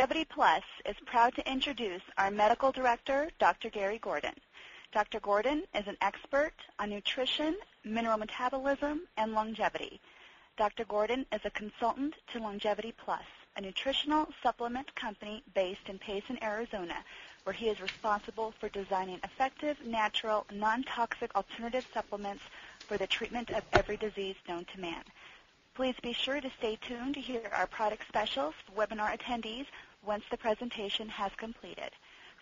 Longevity Plus is proud to introduce our medical director, Dr. Gary Gordon. Dr. Gordon is an expert on nutrition, mineral metabolism, and longevity. Dr. Gordon is a consultant to Longevity Plus, a nutritional supplement company based in Payson, Arizona, where he is responsible for designing effective, natural, non-toxic alternative supplements for the treatment of every disease known to man. Please be sure to stay tuned to hear our product specials for webinar attendees once the presentation has completed.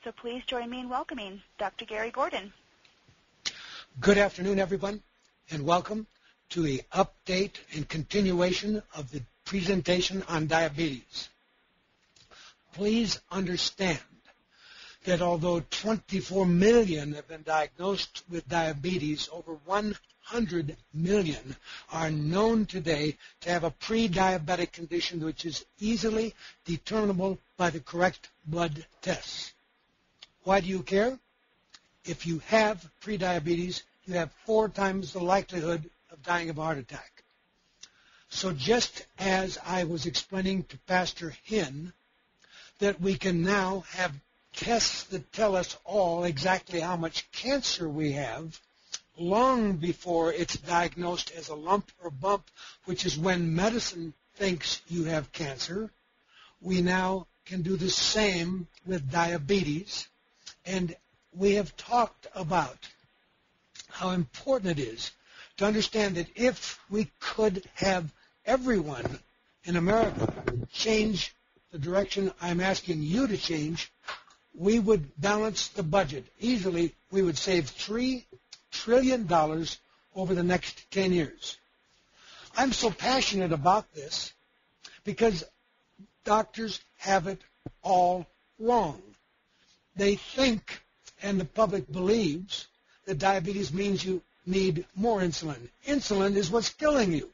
So please join me in welcoming Dr. Gary Gordon. Good afternoon, everyone, and welcome to the update and continuation of the presentation on diabetes. Please understand that although 24 million have been diagnosed with diabetes, over 100 million are known today to have a pre-diabetic condition which is easily determinable by the correct blood tests. Why do you care? If you have pre-diabetes, you have 4 times the likelihood of dying of a heart attack. So just as I was explaining to Pastor Hinn that we can now have tests that tell us all exactly how much cancer we have long before it's diagnosed as a lump or bump, which is when medicine thinks you have cancer, we now can do the same with diabetes. And we have talked about how important it is to understand that if we could have everyone in America change the direction I'm asking you to change, we would balance the budget. Easily, we would save $3 trillion over the next 10 years. I'm so passionate about this because doctors have it all wrong. They think, and the public believes, that diabetes means you need more insulin. Insulin is what's killing you.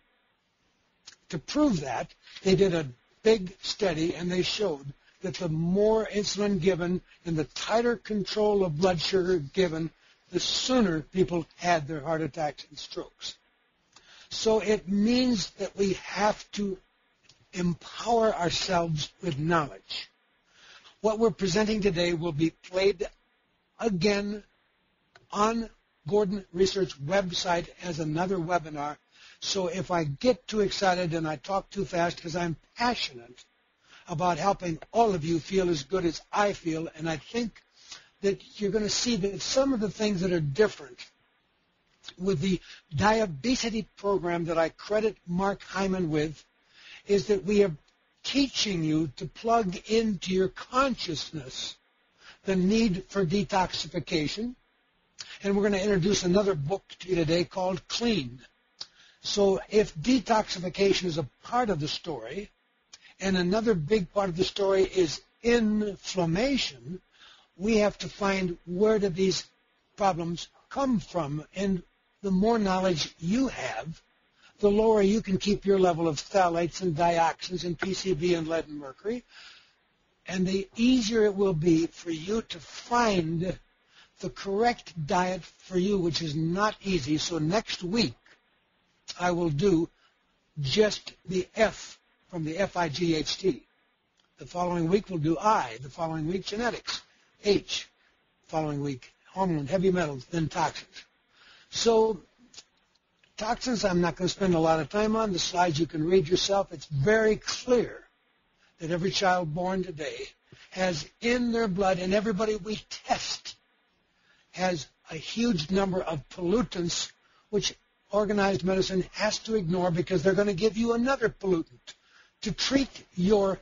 To prove that, they did a big study, and they showed that the more insulin given and the tighter control of blood sugar given, the sooner people had their heart attacks and strokes. So it means that we have to empower ourselves with knowledge. What we're presenting today will be played again on Gordon Research website as another webinar. So if I get too excited and I talk too fast, because I'm passionate about helping all of you feel as good as I feel, and I think that you're going to see that some of the things that are different with the diabesity program that I credit Mark Hyman with is that we are teaching you to plug into your consciousness the need for detoxification. And we're going to introduce another book to you today called Clean. So if detoxification is a part of the story, and another big part of the story is inflammation, we have to find where do these problems come from. And the more knowledge you have, the lower you can keep your level of phthalates and dioxins and PCB and lead and mercury, and the easier it will be for you to find the correct diet for you, which is not easy. So next week, I will do just the F from the FIGHT. The following week, we'll do I. The following week, genetics. H. The following week, hormone, heavy metals, then toxins. So toxins I'm not going to spend a lot of time on. The slides you can read yourself. It's very clear that every child born today has in their blood, and everybody we test has a huge number of pollutants which organized medicine has to ignore because they're going to give you another pollutant. To treat your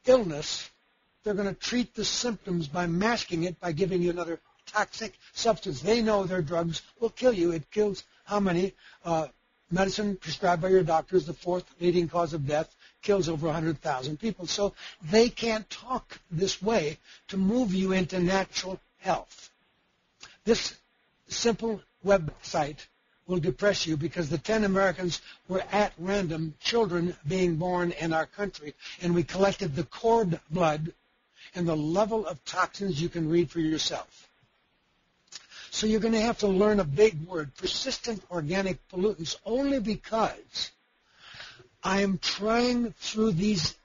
illness, they're going to treat the symptoms by masking it by giving you another toxic substance. They know their drugs will kill you. It kills how many? Medicine prescribed by your doctor is the 4th leading cause of death, kills over 100,000 people. So they can't talk this way to move you into natural health. This simple website will depress you because the 10 Americans were at random children being born in our country, and we collected the cord blood and the level of toxins you can read for yourself. So you're going to have to learn a big word, persistent organic pollutants, only because I am trying through these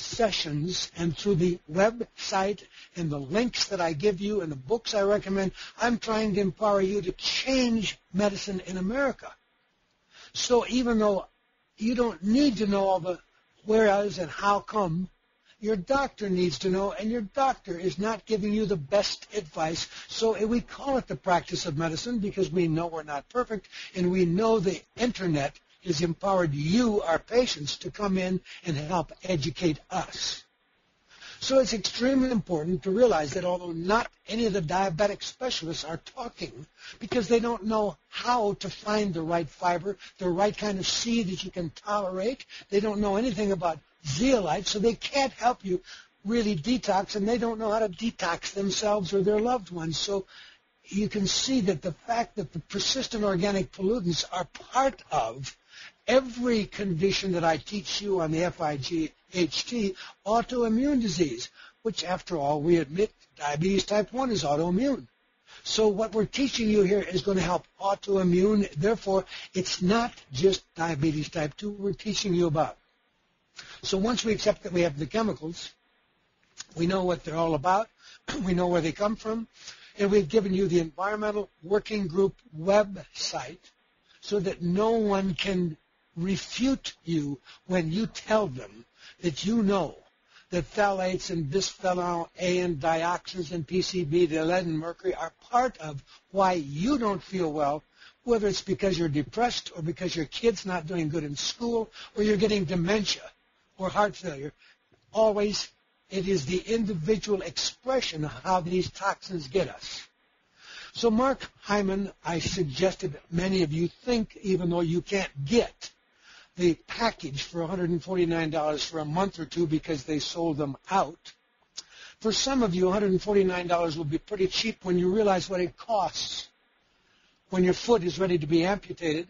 sessions and through the website and the links that I give you and the books I recommend, I'm trying to empower you to change medicine in America. So even though you don't need to know all the whereas and how come, your doctor needs to know, and your doctor is not giving you the best advice. So we call it the practice of medicine because we know we're not perfect, and we know the Internet has empowered you, our patients, to come in and help educate us. So it's extremely important to realize that although not any of the diabetic specialists are talking because they don't know how to find the right fiber, the right kind of seed that you can tolerate, they don't know anything about zeolite, so they can't help you really detox, and they don't know how to detox themselves or their loved ones. So you can see that the fact that the persistent organic pollutants are part of every condition that I teach you on the FIGHT, autoimmune disease, which, after all, we admit diabetes type 1 is autoimmune. So what we're teaching you here is going to help autoimmune. Therefore, it's not just diabetes type 2 we're teaching you about. So once we accept that we have the chemicals, we know what they're all about, we know where they come from, and we've given you the Environmental Working Group website so that no one can refute you when you tell them that you know that phthalates and bisphenol A and dioxins and PCB, the lead and mercury, are part of why you don't feel well, whether it's because you're depressed or because your kid's not doing good in school or you're getting dementia or heart failure. Always, it is the individual expression of how these toxins get us. So Mark Hyman, I suggested many of you think, even though you can't get the package for $149 for a month or two because they sold them out. For some of you, $149 will be pretty cheap when you realize what it costs. When your foot is ready to be amputated,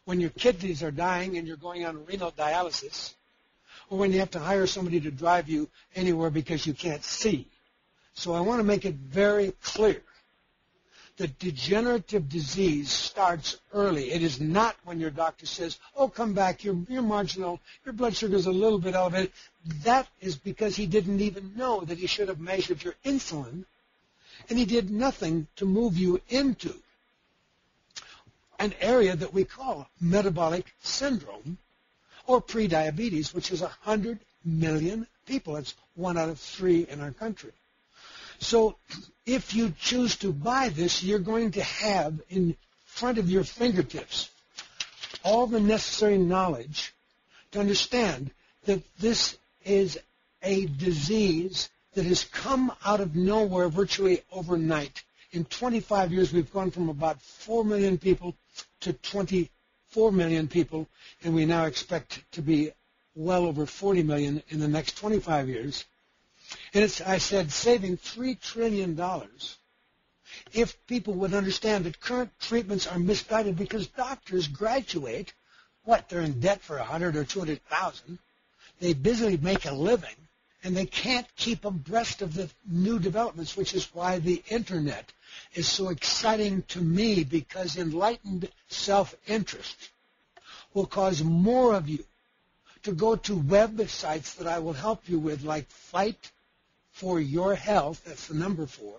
when your kidneys are dying and you're going on renal dialysis, or when you have to hire somebody to drive you anywhere because you can't see. So I want to make it very clear that degenerative disease starts early. It is not when your doctor says, oh, come back, you're marginal, your blood sugar is a little bit elevated. That is because he didn't even know that he should have measured your insulin, and he did nothing to move you into an area that we call metabolic syndrome or prediabetes, which is 100 million people. It's 1 out of 3 in our country. So if you choose to buy this, you're going to have in front of your fingertips all the necessary knowledge to understand that this is a disease that has come out of nowhere virtually overnight. In 25 years, we've gone from about 4 million people to 24 million people, and we now expect to be well over 40 million in the next 25 years. And it's, I said, saving $3 trillion if people would understand that current treatments are misguided because doctors graduate, they're in debt for 100 or 200,000. They busily make a living, and they can't keep abreast of the new developments, which is why the Internet is so exciting to me, because enlightened self-interest will cause more of you to go to websites that I will help you with, like Fight for Your Health, that's the number 4,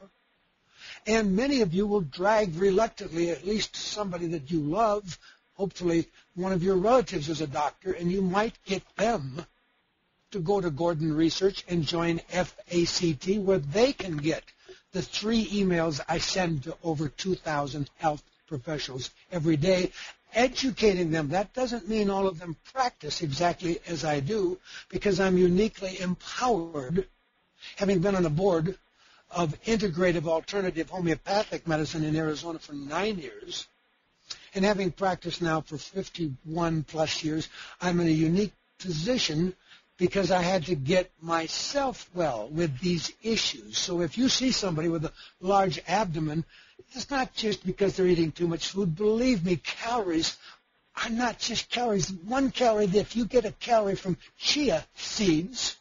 and many of you will drag reluctantly at least somebody that you love, hopefully one of your relatives is a doctor, and you might get them to go to Gordon Research and join FACT, where they can get the 3 emails I send to over 2,000 health professionals every day, educating them. That doesn't mean all of them practice exactly as I do, because I'm uniquely empowered, having been on the board of integrative alternative homeopathic medicine in Arizona for 9 years, and having practiced now for 51 plus years. I'm in a unique position because I had to get myself well with these issues. So if you see somebody with a large abdomen, it's not just because they're eating too much food. Believe me, calories are not just calories. 1 calorie, if you get a calorie from chia seeds,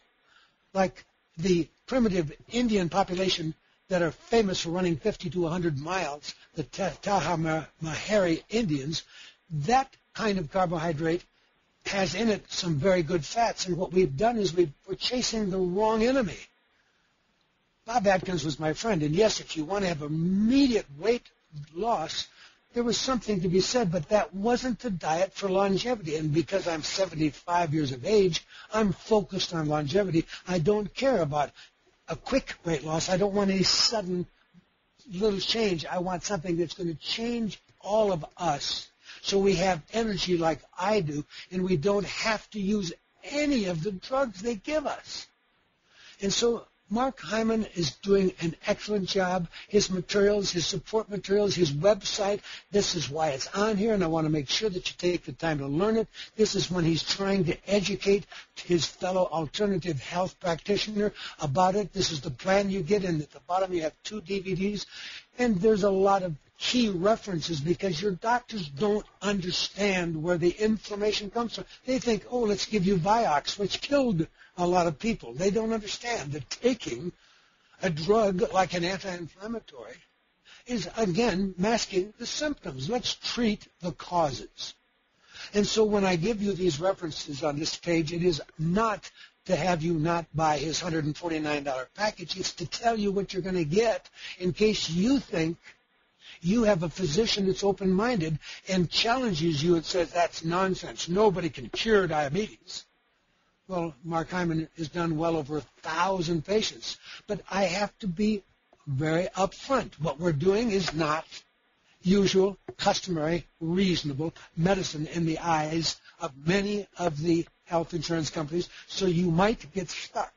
like the primitive Indian population that are famous for running 50 to 100 miles, the Tarahumara Indians, that kind of carbohydrate has in it some very good fats, and what we've done is we're chasing the wrong enemy. Bob Atkins was my friend, and yes, if you want to have immediate weight loss, there was something to be said, but that wasn't the diet for longevity. And because I'm 75 years of age, I'm focused on longevity. I don't care about a quick weight loss. I don't want any sudden little change. I want something that's going to change all of us so we have energy like I do, and we don't have to use any of the drugs they give us. And so Mark Hyman is doing an excellent job. His materials, his support materials, his website, this is why it's on here, and I want to make sure that you take the time to learn it. This is when he's trying to educate his fellow alternative health practitioner about it. This is the plan you get, and at the bottom you have 2 DVDs, and there's a lot of key references because your doctors don't understand where the inflammation comes from. They think, oh, let's give you Vioxx, which killed a lot of people. They don't understand that taking a drug like an anti-inflammatory is, again, masking the symptoms. Let's treat the causes. And so when I give you these references on this page, it is not to have you not buy his $149 package. It's to tell you what you're going to get in case you think you have a physician that's open-minded and challenges you and says, that's nonsense. Nobody can cure diabetes. Well, Mark Hyman has done well over 1,000 patients. But I have to be very upfront. What we're doing is not usual, customary, reasonable medicine in the eyes of many of the health insurance companies, so you might get stuck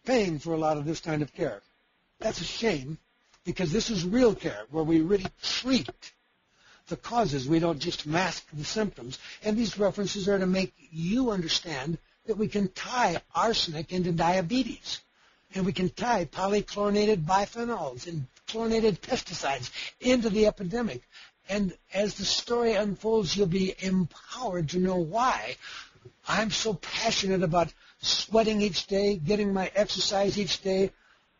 paying for a lot of this kind of care. That's a shame, because this is real care, where we really treat the causes. We don't just mask the symptoms. And these references are to make you understand that we can tie arsenic into diabetes, and we can tie polychlorinated biphenyls and chlorinated pesticides into the epidemic. And as the story unfolds, you'll be empowered to know why I'm so passionate about sweating each day, getting my exercise each day,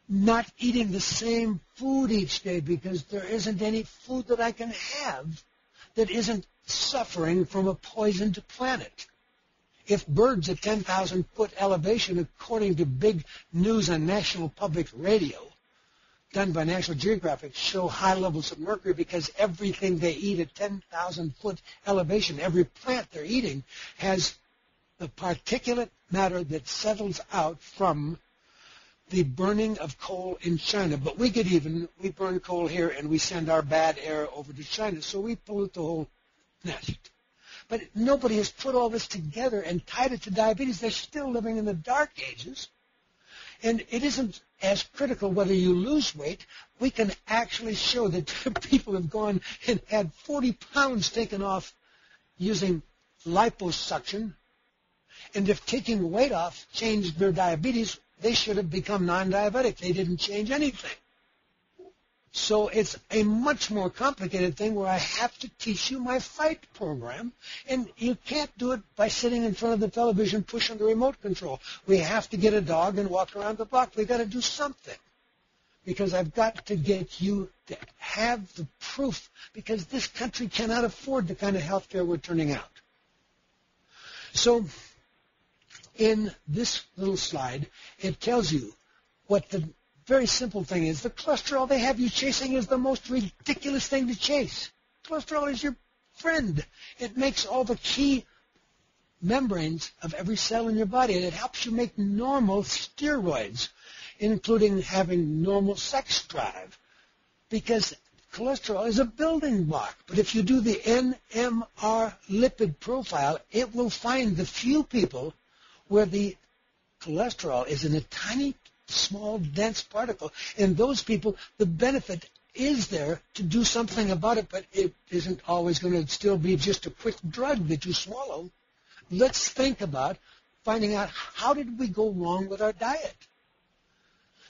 not eating the same food each day, because there isn't any food that I can have that isn't suffering from a poisoned planet. If birds at 10,000-foot elevation, according to big news on National Public Radio, done by National Geographic, show high levels of mercury because everything they eat at 10,000-foot elevation, every plant they're eating, has the particulate matter that settles out from the burning of coal in China. But we get even. We burn coal here, and we send our bad air over to China, so we pollute the whole nest. But nobody has put all this together and tied it to diabetes. They're still living in the dark ages. And it isn't as critical whether you lose weight. We can actually show that people have gone and had 40 pounds taken off using liposuction. And if taking weight off changed their diabetes, they should have become non-diabetic. They didn't change anything. So it's a much more complicated thing where I have to teach you my fight program, and you can't do it by sitting in front of the television pushing the remote control. We have to get a dog and walk around the block. We've got to do something, because I've got to get you to have the proof, because this country cannot afford the kind of health care we're turning out. So in this little slide, it tells you what the very simple thing is. The cholesterol they have you chasing is the most ridiculous thing to chase. Cholesterol is your friend. It makes all the key membranes of every cell in your body, and it helps you make normal steroids, including having normal sex drive, because cholesterol is a building block. But if you do the NMR lipid profile, it will find the few people where the cholesterol is in a tiny, small, dense particle. And those people, the benefit is there to do something about it, but it isn't always going to still be just a quick drug that you swallow. Let's think about finding out, how did we go wrong with our diet?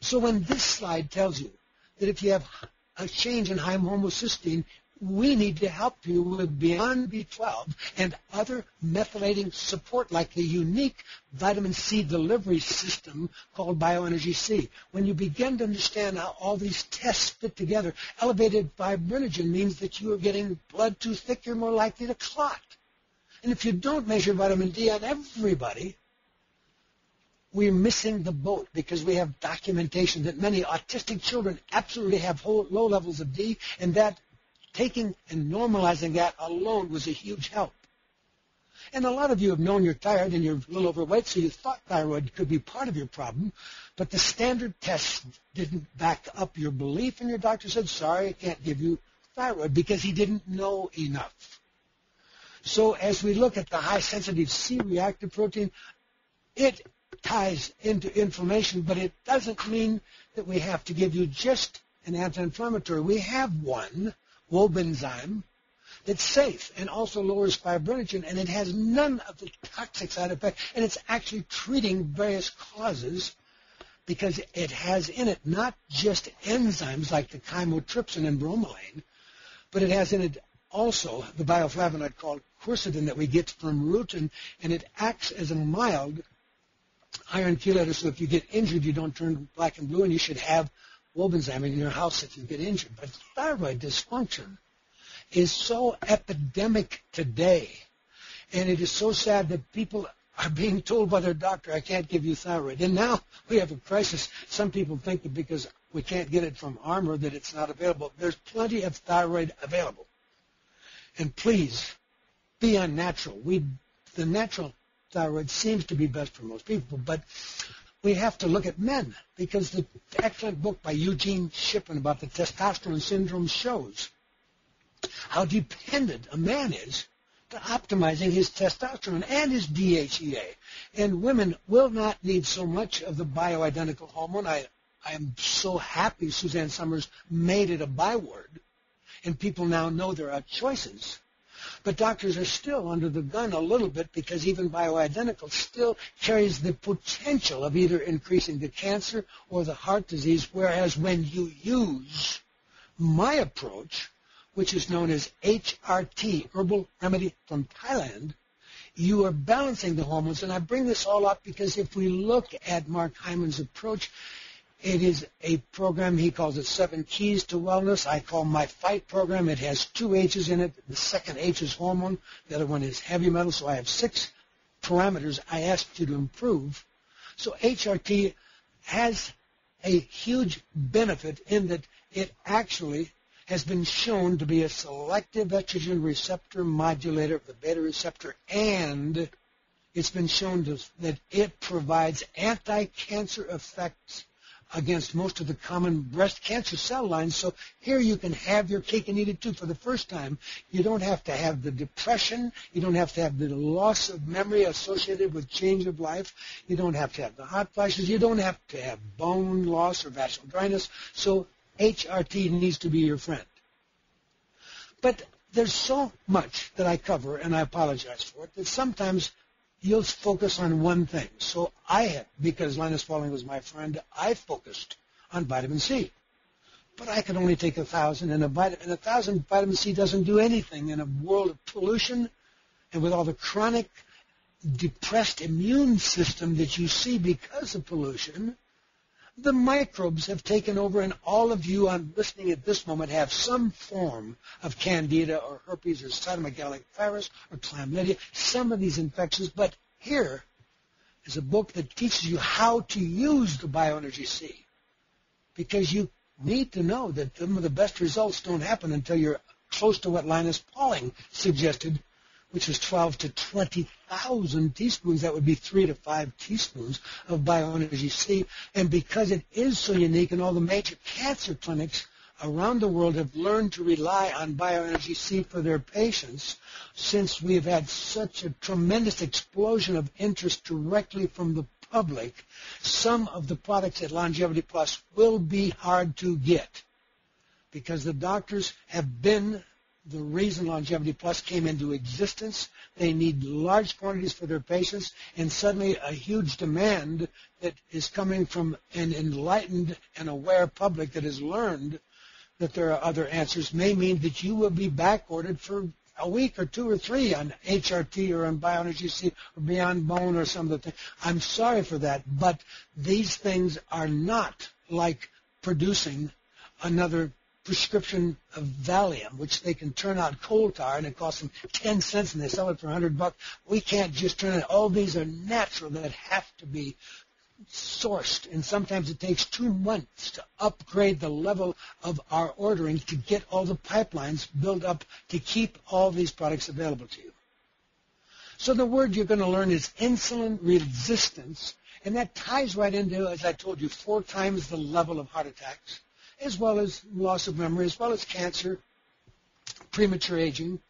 So when this slide tells you that if you have a change in high homocysteine, we need to help you with Beyond B12 and other methylating support, like the unique vitamin C delivery system called Bioenergy C. When you begin to understand how all these tests fit together, elevated fibrinogen means that you are getting blood too thick, you're more likely to clot. And if you don't measure vitamin D on everybody, we're missing the boat because we have documentation that many autistic children absolutely have low levels of D, and that taking and normalizing that alone was a huge help. And a lot of you have known you're tired and you're a little overweight, so you thought thyroid could be part of your problem, but the standard tests didn't back up your belief, and your doctor said, sorry, I can't give you thyroid, because he didn't know enough. So as we look at the high-sensitive C-reactive protein, it ties into inflammation, but it doesn't mean that we have to give you just an anti-inflammatory. We have one, Wobenzyme, that's safe and also lowers fibrinogen, and it has none of the toxic side effects, and it's actually treating various causes because it has in it not just enzymes like the chymotrypsin and bromelain, but it has in it also the bioflavonoid called quercetin that we get from rutin, and it acts as a mild iron chelator, so if you get injured, you don't turn black and blue, and you should have Wobenzyme in your house if you get injured. But thyroid dysfunction is so epidemic today, and it is so sad that people are being told by their doctor, I can't give you thyroid. And now we have a crisis. Some people think that because we can't get it from Armour that it's not available. There's plenty of thyroid available. And please, be unnatural. The natural thyroid seems to be best for most people, but we have to look at men, because the excellent book by Eugene Shippen about the testosterone syndrome shows how dependent a man is to optimizing his testosterone and his DHEA. And women will not need so much of the bioidentical hormone. I am so happy Suzanne Summers made it a byword, and people now know there are choices. But doctors are still under the gun a little bit, because even bioidentical still carries the potential of either increasing the cancer or the heart disease, whereas when you use my approach, which is known as HRT, Herbal Remedy from Thailand, you are balancing the hormones. And I bring this all up because if we look at Mark Hyman's approach, it is a program, he calls it 7 Keys to Wellness. I call my FIGHT program. It has 2 H's in it. The second H is hormone. The other one is heavy metal. So I have 6 parameters I ask you to improve. So HRT has a huge benefit in that it actually has been shown to be a selective estrogen receptor modulator of the beta receptor, and it's been shown that it provides anti-cancer effects against most of the common breast cancer cell lines. So here you can have your cake and eat it too. For the first time, you don't have to have the depression. You don't have to have the loss of memory associated with change of life. You don't have to have the hot flashes. You don't have to have bone loss or vaginal dryness. So HRT needs to be your friend. But there's so much that I cover, and I apologize for it, that sometimes you'll focus on one thing. So I have, because Linus Pauling was my friend, I focused on vitamin C. But I could only take 1,000, and 1,000 vitamin C doesn't do anything in a world of pollution and with all the chronic depressed immune system that you see because of pollution. The microbes have taken over, and all of you listening at this moment have some form of candida or herpes or cytomegalic virus or chlamydia, some of these infections. But here is a book that teaches you how to use the bioenergy C, because you need to know that some of the best results don't happen until you're close to what Linus Pauling suggested, which is 12 to 20,000 teaspoons. That would be 3 to 5 teaspoons of bioenergy C. And because it is so unique, and all the major cancer clinics around the world have learned to rely on bioenergy C for their patients, since we've had such a tremendous explosion of interest directly from the public, some of the products at Longevity Plus will be hard to get, because the doctors have been the reason Longevity Plus came into existence. They need large quantities for their patients, and suddenly a huge demand that is coming from an enlightened and aware public that has learned that there are other answers may mean that you will be back ordered for a week or 2 or 3 on HRT or on bioenergy C or Beyond Bone or some of the things. I'm sorry for that, but these things are not like producing another prescription of Valium, which they can turn out coal tar, and it costs them 10 cents, and they sell it for $100. We can't just turn it. All these are natural that have to be sourced, and sometimes it takes 2 months to upgrade the level of our ordering to get all the pipelines built up to keep all these products available to you. So the word you're going to learn is insulin resistance, and that ties right into, as I told you, 4 times the level of heart attacks, as well as loss of memory, as well as cancer, premature aging.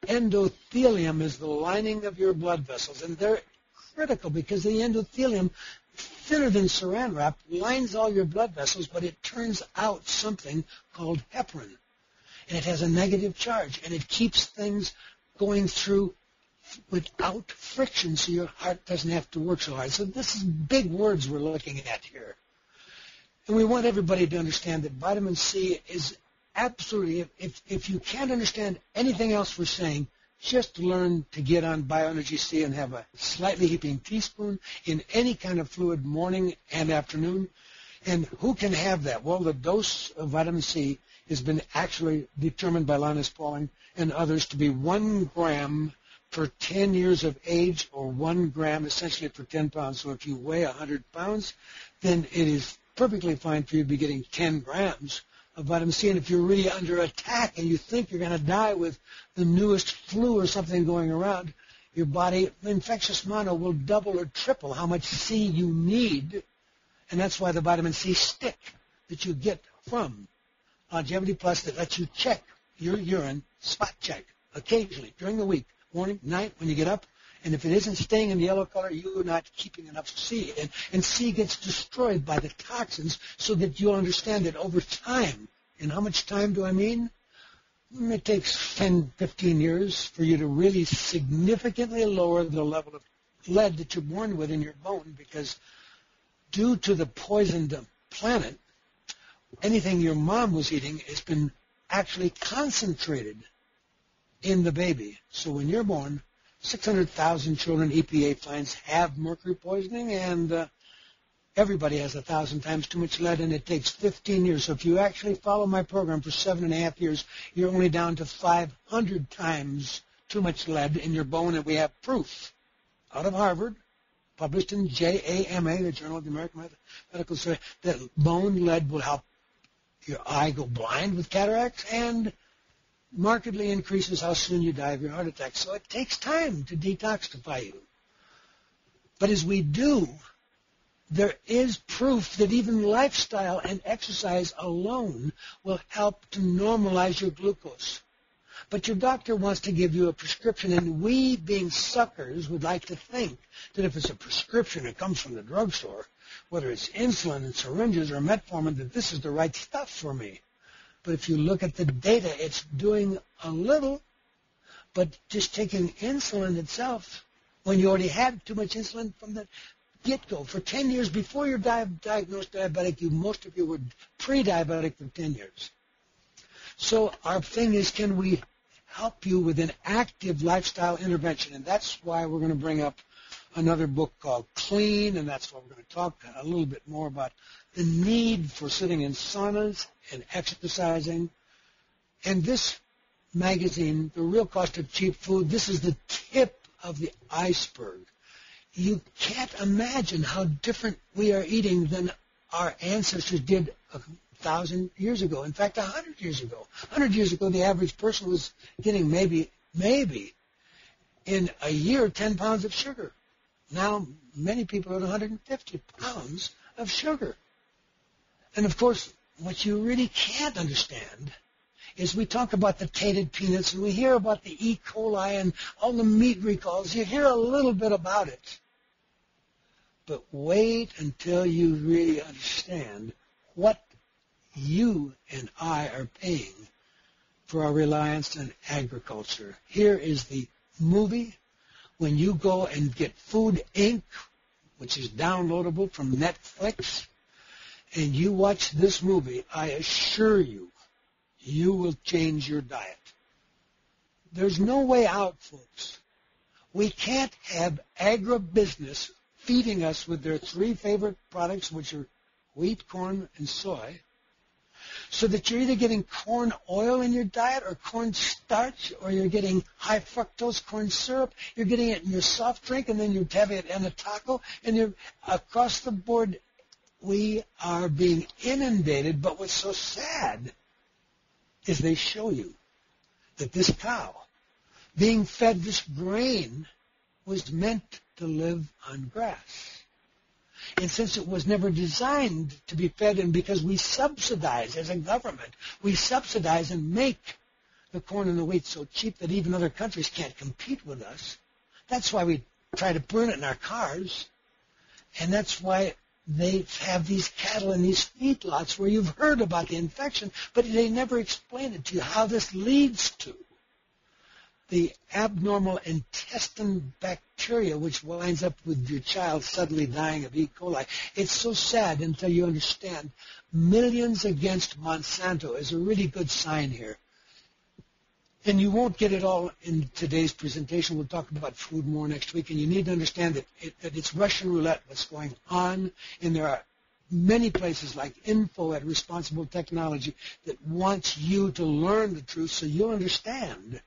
Endothelium is the lining of your blood vessels, and they're critical because the endothelium, thinner than saran wrap, lines all your blood vessels, but it turns out something called heparin, and it has a negative charge, and it keeps things going through without friction, so your heart doesn't have to work so hard. So this is big words we're looking at here. And we want everybody to understand that vitamin C is absolutely, if you can't understand anything else we're saying, just learn to get on Bioenergy C and have a slightly heaping teaspoon in any kind of fluid morning and afternoon. And who can have that? Well, the dose of vitamin C has been actually determined by Linus Pauling and others to be 1 gram per 10 years of age, or 1 gram essentially per 10 pounds. So if you weigh 100 pounds, then it is perfectly fine for you to be getting 10 grams of vitamin C. And if you're really under attack and you think you're going to die with the newest flu or something going around, your body, infectious mono, will double or triple how much C you need. And that's why the vitamin C stick that you get from Longevity Plus that lets you check your urine, spot check, occasionally during the week, morning, night, when you get up. And if it isn't staying in the yellow color, you're not keeping enough C. And C gets destroyed by the toxins so that you'll understand that over time. And how much time do I mean? It takes 10, 15 years for you to really significantly lower the level of lead that you're born with in your bone, because due to the poisoned planet, anything your mom was eating has been actually concentrated in the baby. So when you're born, 600,000 children, EPA finds, have mercury poisoning, and everybody has 1,000 times too much lead, and it takes 15 years. So if you actually follow my program for 7.5 years, you're only down to 500 times too much lead in your bone, and we have proof out of Harvard, published in JAMA, the Journal of the American Medical Society, that bone lead will help your eye go blind with cataracts and markedly increases how soon you die of your heart attack. So it takes time to detoxify you. But as we do, there is proof that even lifestyle and exercise alone will help to normalize your glucose. But your doctor wants to give you a prescription, and we, being suckers, would like to think that if it's a prescription that comes from the drugstore, whether it's insulin and syringes or metformin, that this is the right stuff for me. But if you look at the data, it's doing a little, but just taking insulin itself, when you already had too much insulin from the get-go, for 10 years before you're diagnosed diabetic, most of you were pre-diabetic for 10 years. So our thing is, can we help you with an active lifestyle intervention? And that's why we're going to bring up another book called Clean, and that's why we're going to talk a little bit more about the need for sitting in saunas and exercising. And this magazine, The Real Cost of Cheap Food, this is the tip of the iceberg. You can't imagine how different we are eating than our ancestors did 1,000 years ago. In fact, 100 years ago. 100 years ago, the average person was getting maybe in a year 10 pounds of sugar. Now, many people are at 150 pounds of sugar. And, of course, what you really can't understand is we talk about the tainted peanuts, and we hear about the E. coli and all the meat recalls. You hear a little bit about it. But wait until you really understand what you and I are paying for our reliance on agriculture. Here is the movie. When you go and get Food Inc., which is downloadable from Netflix, and you watch this movie, I assure you, you will change your diet. There's no way out, folks. We can't have agribusiness feeding us with their 3 favorite products, which are wheat, corn, and soy, so that you're either getting corn oil in your diet or corn starch, or you're getting high fructose corn syrup. You're getting it in your soft drink, and then you're having it in a taco, and you're across the board. We are being inundated, but what's so sad is they show you that this cow being fed this grain was meant to live on grass. And since it was never designed to be fed, and because we subsidize as a government, we subsidize and make the corn and the wheat so cheap that even other countries can't compete with us. That's why we try to burn it in our cars. And that's why they have these cattle in these feedlots where you've heard about the infection, but they never explain it to you how this leads to the abnormal intestine bacteria, which winds up with your child suddenly dying of E. coli. It's so sad until you understand. Millions against Monsanto is a really good sign here. And you won't get it all in today's presentation. We'll talk about food more next week. And you need to understand that it's Russian roulette what's going on. And there are many places like Info at Responsible Technology that wants you to learn the truth so you'll understand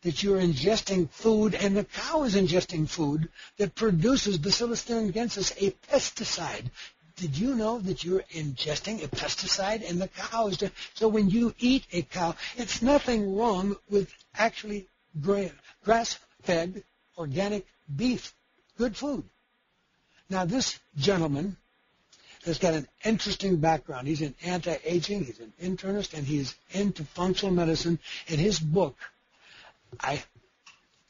that you're ingesting food, and the cow is ingesting food that produces Bacillus thuringiensis, a pesticide. Did you know that you're ingesting a pesticide and the cow is doing? So when you eat a cow, it's nothing wrong with actually grass-fed organic beef, good food. Now this gentleman has got an interesting background. He's in anti-aging, he's an internist, and he's into functional medicine. In his book, I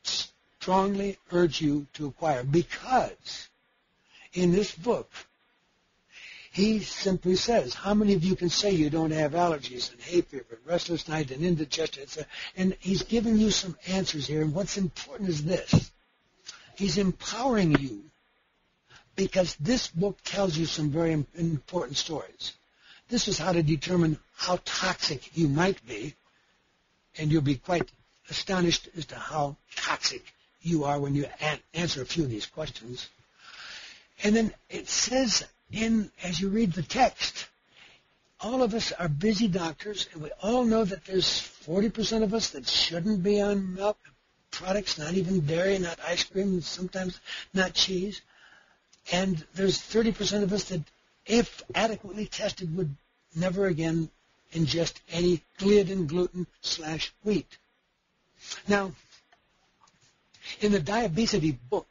strongly urge you to acquire, because in this book, he simply says, how many of you can say you don't have allergies and hay fever and restless night and indigestion? And he's giving you some answers here. And what's important is this. He's empowering you because this book tells you some very important stories. This is how to determine how toxic you might be, and you'll be quite astonished as to how toxic you are when you answer a few of these questions. And then it says, as you read the text, all of us are busy doctors, and we all know that there's 40% of us that shouldn't be on milk products, not even dairy, not ice cream, sometimes not cheese. And there's 30% of us that, if adequately tested, would never again ingest any gliadin, gluten/wheat. Now, in the Diabesity book,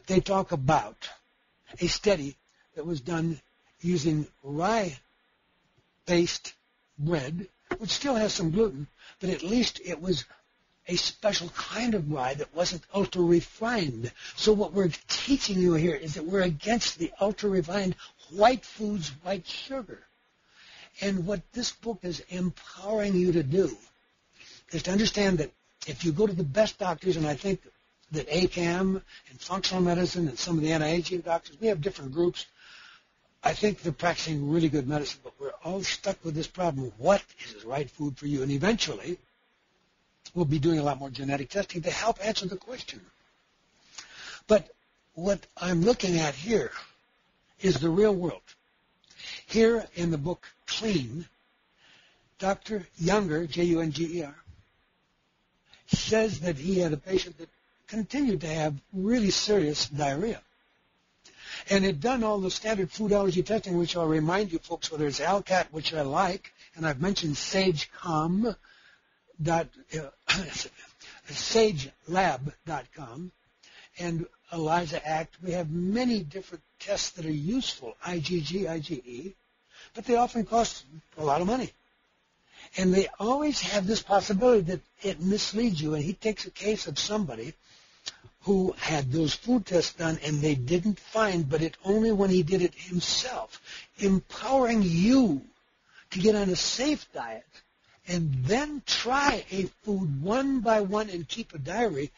they talk about a study that was done using rye-based bread, which still has some gluten, but at least it was a special kind of rye that wasn't ultra-refined. So what we're teaching you here is that we're against the ultra-refined white foods, white sugar. And what this book is empowering you to do is to understand that if you go to the best doctors, and I think that ACAM and functional medicine and some of the anti-aging doctors, we have different groups. I think they're practicing really good medicine, but we're all stuck with this problem. What is the right food for you? And eventually, we'll be doing a lot more genetic testing to help answer the question. But what I'm looking at here is the real world. Here in the book Clean, Dr. Younger, Junger, says that he had a patient that continued to have really serious diarrhea. And had done all the standard food allergy testing, which I'll remind you folks, whether it's ALCAT, which I like, and I've mentioned sagelab.com, and ELISA Act. We have many different tests that are useful, IgG, IgE, but they often cost a lot of money. And they always have this possibility that it misleads you. And he takes a case of somebody who had those food tests done and they didn't find, but it only when he did it himself, empowering you to get on a safe diet and then try a food one by one and keep a diary.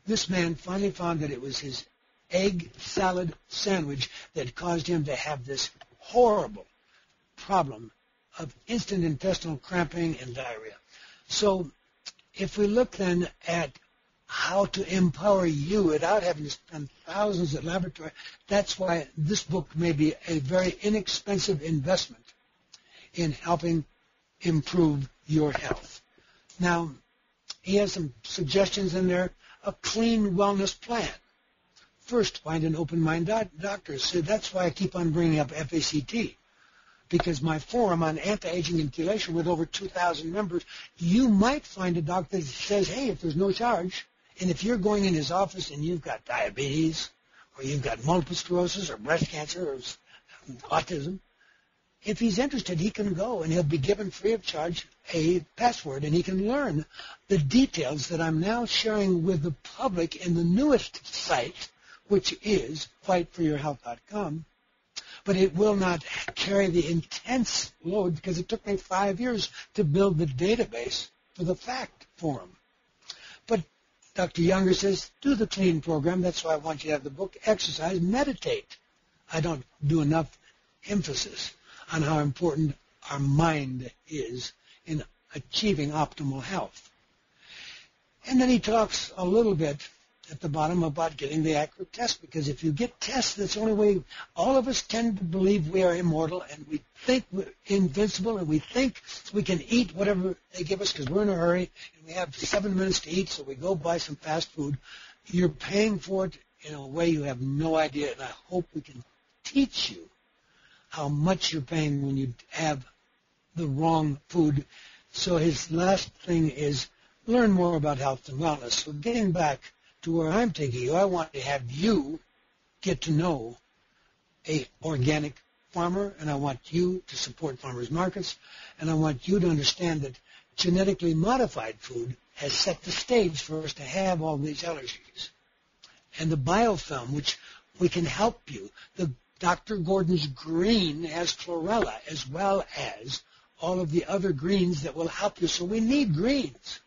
This man finally found that it was his egg salad sandwich that caused him to have this horrible problem of instant intestinal cramping and diarrhea. So if we look then at how to empower you without having to spend thousands at laboratory, that's why this book may be a very inexpensive investment in helping improve your health. Now, he has some suggestions in there. A clean wellness plan. First, find an open-minded doctor. So that's why I keep on bringing up FACT, because my forum on anti-aging and chelation with over 2,000 members, you might find a doctor that says, hey, if there's no charge, and if you're going in his office and you've got diabetes, or you've got multiple sclerosis, or breast cancer, or autism, if he's interested, he can go and he'll be given free of charge a password, and he can learn the details that I'm now sharing with the public in the newest site, which is fightforyourhealth.com. But it will not carry the intense load because it took me 5 years to build the database for the FACT forum. But Dr. Younger says, do the clean program. That's why I want you to have the book. Exercise, meditate. I don't do enough emphasis on how important our mind is in achieving optimal health. And then he talks a little bit at the bottom about getting the accurate test, because if you get tests, that's the only way. All of us tend to believe we are immortal, and we think we're invincible, and we think we can eat whatever they give us because we're in a hurry, and we have 7 minutes to eat, so we go buy some fast food. You're paying for it in a way you have no idea, and I hope we can teach you how much you're paying when you have the wrong food. So his last thing is learn more about health and wellness. So getting back to where I'm taking you, I want to have you get to know a organic farmer, and I want you to support farmers markets, and I want you to understand that genetically modified food has set the stage for us to have all these allergies. And the biofilm, which we can help you. The Dr. Gordon's green has chlorella as well as all of the other greens that will help you. So we need greens.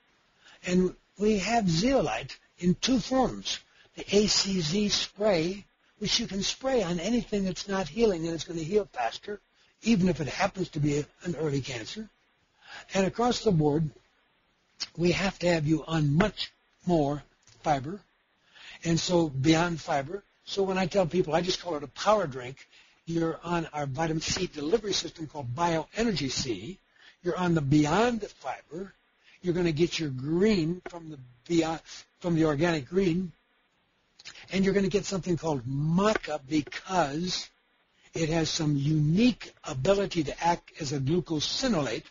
And we have zeolite in 2 forms. The ACZ spray, which you can spray on anything that's not healing, and it's going to heal faster, even if it happens to be an early cancer. And across the board, we have to have you on much more fiber. And so beyond fiber, so when I tell people, I just call it a power drink, you're on our vitamin C delivery system called Bioenergy C. You're on the Beyond Fiber. You're going to get your green from the organic green, and you're going to get something called maca because it has some unique ability to act as a glucosinolate,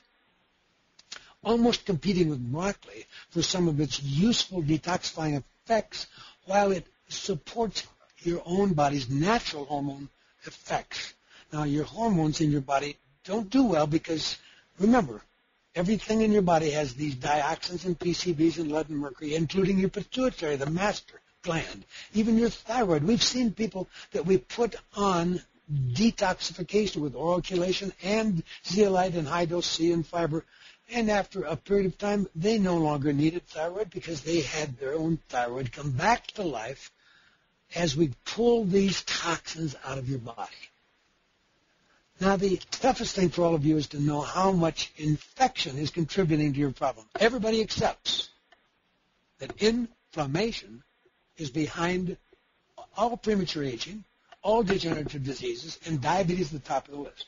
almost competing with broccoli for some of its useful detoxifying effects, while it supports your own body's natural hormone effects. Now, your hormones in your body don't do well because, remember, everything in your body has these dioxins and PCBs and lead and mercury, including your pituitary, the master gland, even your thyroid. We've seen people that we put on detoxification with oral chelation and zeolite and high-dose C and fiber, and after a period of time, they no longer needed thyroid because they had their own thyroid come back to life as we pull these toxins out of your body. Now, the toughest thing for all of you is to know how much infection is contributing to your problem. Everybody accepts that inflammation is behind all premature aging, all degenerative diseases, and diabetes at the top of the list.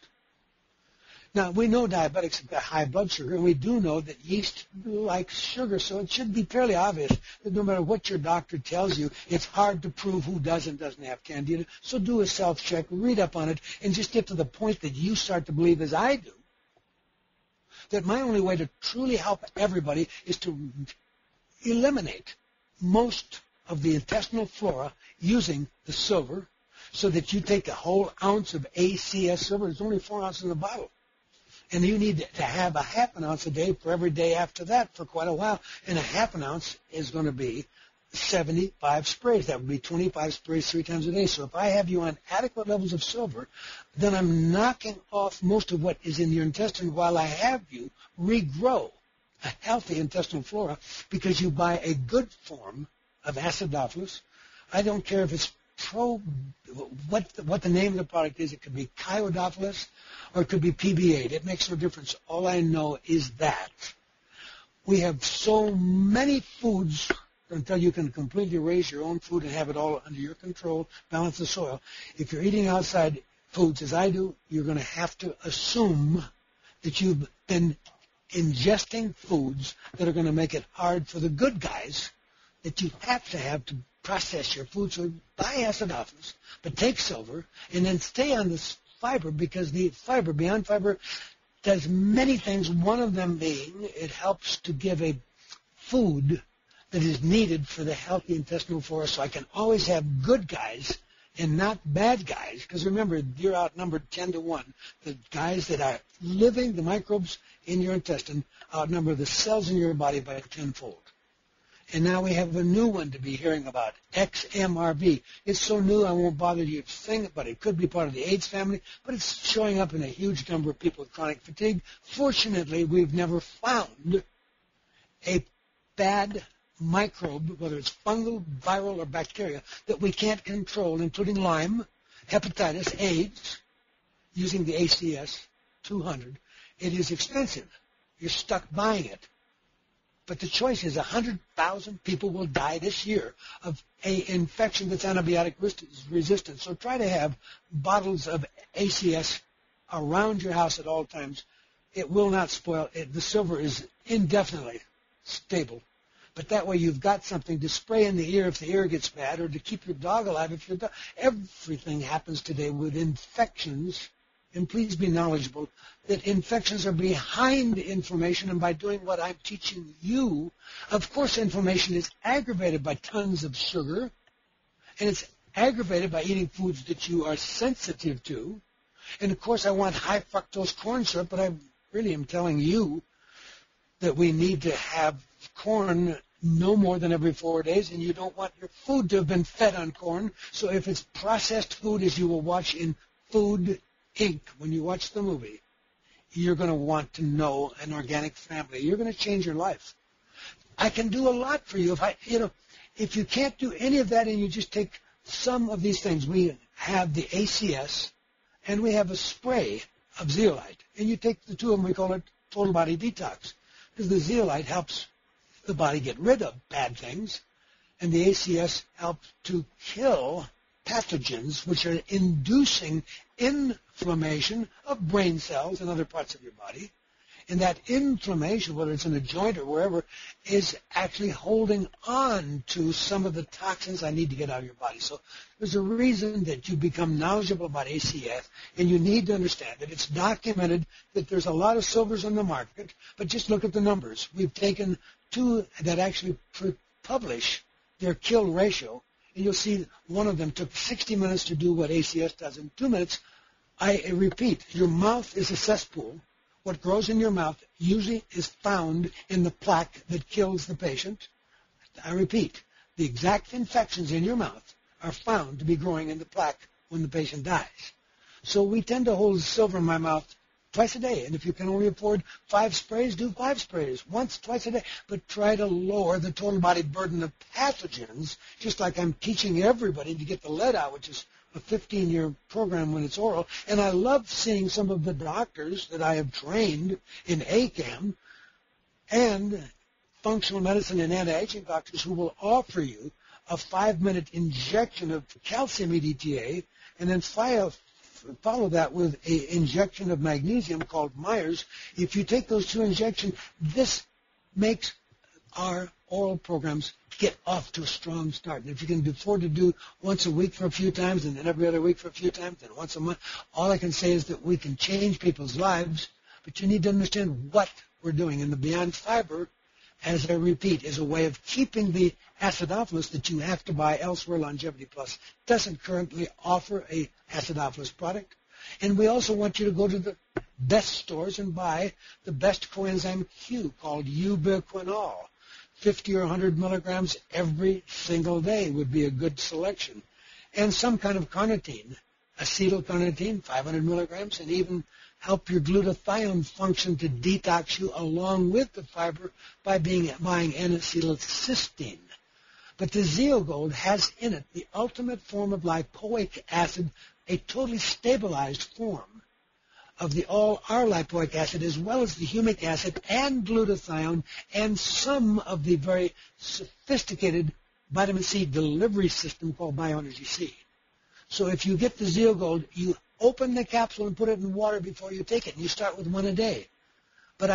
Now, we know diabetics have got high blood sugar, and we do know that yeast likes sugar, so it should be fairly obvious that no matter what your doctor tells you, it's hard to prove who does and doesn't have candida. So do a self-check, read up on it, and just get to the point that you start to believe, as I do, that my only way to truly help everybody is to eliminate most of the intestinal flora using the silver, so that you take a whole ounce of ACS silver. It's only 4 ounces in the bottle. And you need to have a half an ounce a day for every day after that for quite a while. And a half an ounce is going to be 75 sprays. That would be 25 sprays 3 times a day. So if I have you on adequate levels of silver, then I'm knocking off most of what is in your intestine while I have you regrow a healthy intestinal flora, because you buy a good form of acidophilus. I don't care if it's what the name of the product is. It could be Chiodophilus or it could be PB8. It makes no difference. All I know is that we have so many foods until you can completely raise your own food and have it all under your control, balance the soil. If you're eating outside foods, as I do, you're going to have to assume that you've been ingesting foods that are going to make it hard for the good guys that you have to process your food. So buy acidophilus, but take silver, and then stay on this fiber, because the fiber, Beyond Fiber, does many things, one of them being it helps to give a food that is needed for the healthy intestinal flora, so I can always have good guys and not bad guys, because remember, you're outnumbered 10 to 1. The guys that are living, the microbes in your intestine, outnumber the cells in your body by tenfold. And now we have a new one to be hearing about, XMRV. It's so new I won't bother you to sing it, but it could be part of the AIDS family, but it's showing up in a huge number of people with chronic fatigue. Fortunately, we've never found a bad microbe, whether it's fungal, viral, or bacteria, that we can't control, including Lyme, hepatitis, AIDS, using the ACS 200. It is expensive. You're stuck buying it. But the choice is 100,000 people will die this year of an infection that's antibiotic resistant. So try to have bottles of ACS around your house at all times. It will not spoil. The silver is indefinitely stable. But that way you've got something to spray in the ear if the ear gets bad, or to keep your dog alive if your dog. Everything happens today with infections. And please be knowledgeable that infections are behind inflammation, and by doing what I'm teaching you, of course inflammation is aggravated by tons of sugar, and it's aggravated by eating foods that you are sensitive to. And of course I want high fructose corn syrup, but I really am telling you that we need to have corn no more than every 4 days, and you don't want your food to have been fed on corn. So if it's processed food, as you will watch in Food Inc., when you watch the movie, you're going to want to know an organic family. You're going to change your life. I can do a lot for you. If you can't do any of that and you just take some of these things, we have the ACS and we have a spray of zeolite. And you take the two of them, we call it total body detox, because the zeolite helps the body get rid of bad things, and the ACS helps to kill pathogens which are inducing inflammation of brain cells and other parts of your body. And that inflammation, whether it's in a joint or wherever, is actually holding on to some of the toxins I need to get out of your body. So there's a reason that you become knowledgeable about ACS, and you need to understand that it's documented that there's a lot of silvers on the market, but just look at the numbers. We've taken two that actually publish their kill ratio, and you'll see one of them took 60 minutes to do what ACS does in 2 minutes. I repeat, your mouth is a cesspool. What grows in your mouth usually is found in the plaque that kills the patient. I repeat, the exact infections in your mouth are found to be growing in the plaque when the patient dies. So we tend to hold silver in my mouth twice a day. And if you can only afford 5 sprays, do 5 sprays, once, twice a day. But try to lower the total body burden of pathogens, just like I'm teaching everybody to get the lead out, which is a 15-year program when it's oral. And I love seeing some of the doctors that I have trained in ACAM and functional medicine and anti-aging doctors who will offer you a 5-minute injection of calcium EDTA and then follow that with an injection of magnesium called Myers. If you take those 2 injections, this makes our oral programs get off to a strong start. And if you can afford to do once a week for a few times and then every other week for a few times, then once a month, all I can say is that we can change people's lives, but you need to understand what we're doing. And the Beyond Fiber, as I repeat, is a way of keeping the acidophilus that you have to buy elsewhere. Longevity Plus doesn't currently offer a acidophilus product. And we also want you to go to the best stores and buy the best coenzyme Q called ubiquinol. 50 or 100 milligrams every single day would be a good selection. And some kind of carnitine, acetylcarnitine, 500 milligrams, and even help your glutathione function to detox you along with the fiber by buying N-acetylcysteine. But the Zeogold has in it the ultimate form of lipoic acid, a totally stabilized form of the all-R lipoic acid, as well as the humic acid and glutathione and some of the very sophisticated vitamin C delivery system called Bioenergy C. So if you get the Zeogold, you open the capsule and put it in water before you take it. And you start with one a day. But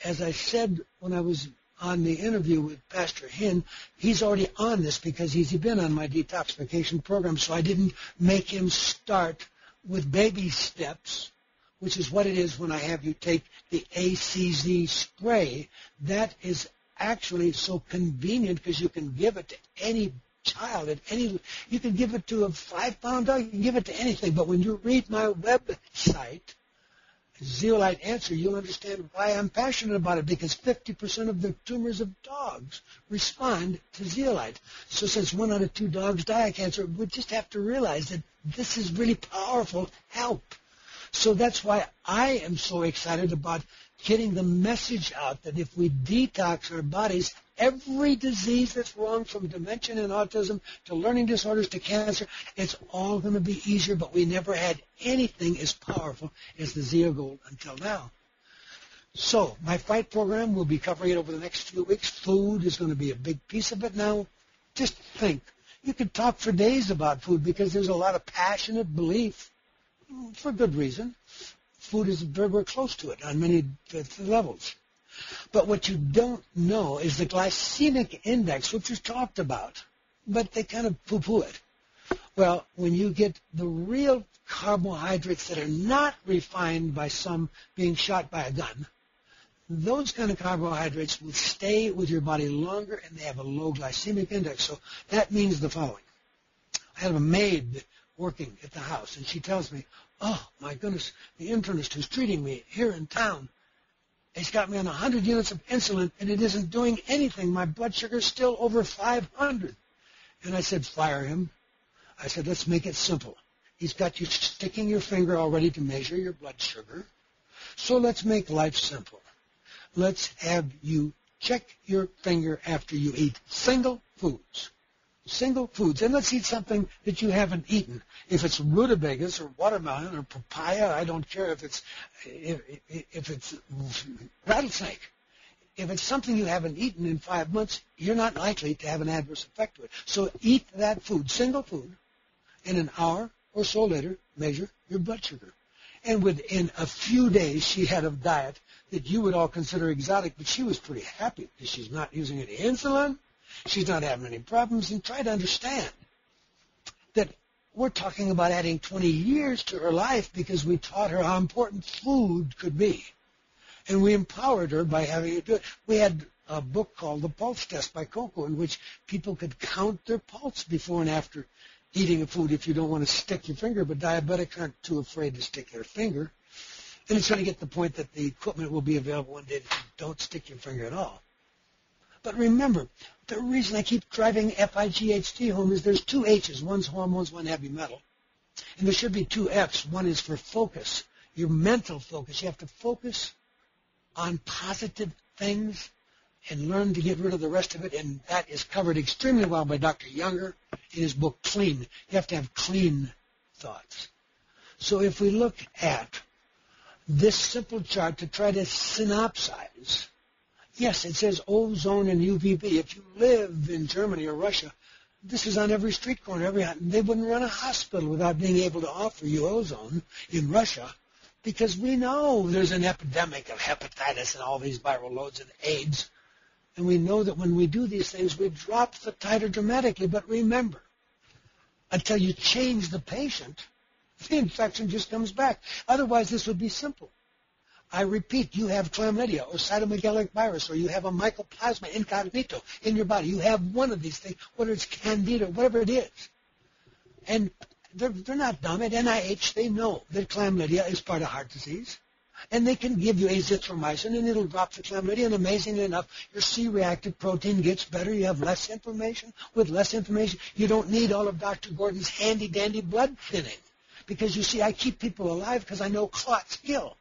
as I said when I was on the interview with Pastor Hinn, he's already on this because he's been on my detoxification program, so I didn't make him start with baby steps, which is what it is when I have you take the ACZ spray. That is actually so convenient because you can give it to any child, you can give it to a 5-pound dog, you can give it to anything. But when you read my website, Zeolite Answer, you'll understand why I'm passionate about it, because 50% of the tumors of dogs respond to zeolite. So since 1 out of 2 dogs die of cancer, we just have to realize that this is really powerful help. So that's why I am so excited about getting the message out that if we detox our bodies, every disease that's wrong, from dementia and autism to learning disorders to cancer, it's all going to be easier, but we never had anything as powerful as the ZeoGold until now. So my fight program, we'll be covering it over the next few weeks. Food is going to be a big piece of it now. Just think. You could talk for days about food because there's a lot of passionate belief, for good reason. Food is very, very close to it on many levels. But what you don't know is the glycemic index, which is talked about, but they kind of poo-poo it. Well, when you get the real carbohydrates that are not refined by some being shot by a gun, those kind of carbohydrates will stay with your body longer, and they have a low glycemic index. So that means the following. I have a maid working at the house, and she tells me, oh, my goodness, the internist who's treating me here in town, he's got me on 100 units of insulin, and it isn't doing anything. My blood sugar is still over 500. And I said, fire him. I said, let's make it simple. He's got you sticking your finger already to measure your blood sugar. So let's make life simple. Let's have you check your finger after you eat single foods. Single foods. And let's eat something that you haven't eaten. If it's rutabagas or watermelon or papaya, I don't care if it's rattlesnake. If it's something you haven't eaten in 5 months, you're not likely to have an adverse effect to it. So eat that food, single food, and an hour or so later, measure your blood sugar. And within a few days, she had a diet that you would all consider exotic, but she was pretty happy because she's not using any insulin. She's not having any problems. And try to understand that we're talking about adding 20 years to her life because we taught her how important food could be. And we empowered her by having her do it. We had a book called The Pulse Test by Coco in which people could count their pulse before and after eating a food if you don't want to stick your finger, but diabetics aren't too afraid to stick their finger. And it's going to get to the point that the equipment will be available one day that you don't stick your finger at all. But remember, the reason I keep driving FIGHT home is there's 2 H's. One's hormones, one heavy metal. And there should be 2 F's. One is for focus, your mental focus. You have to focus on positive things and learn to get rid of the rest of it. And that is covered extremely well by Dr. Younger in his book, Clean. You have to have clean thoughts. So if we look at this simple chart to try to synopsize, yes, it says ozone and UVB. If you live in Germany or Russia, this is on every street corner. They wouldn't run a hospital without being able to offer you ozone in Russia because we know there's an epidemic of hepatitis and all these viral loads and AIDS. And we know that when we do these things, we drop the titer dramatically. But remember, until you change the patient, the infection just comes back. Otherwise, this would be simple. I repeat, you have chlamydia or cytomegalic virus, or you have a mycoplasma incognito in your body. You have one of these things, whether it's candida, whatever it is. And they're not dumb. At NIH, they know that chlamydia is part of heart disease. And they can give you azithromycin, and it'll drop the chlamydia. And amazingly enough, your C-reactive protein gets better. You have less inflammation. With less inflammation, you don't need all of Dr. Gordon's handy-dandy blood thinning. Because, you see, I keep people alive because I know clots kill.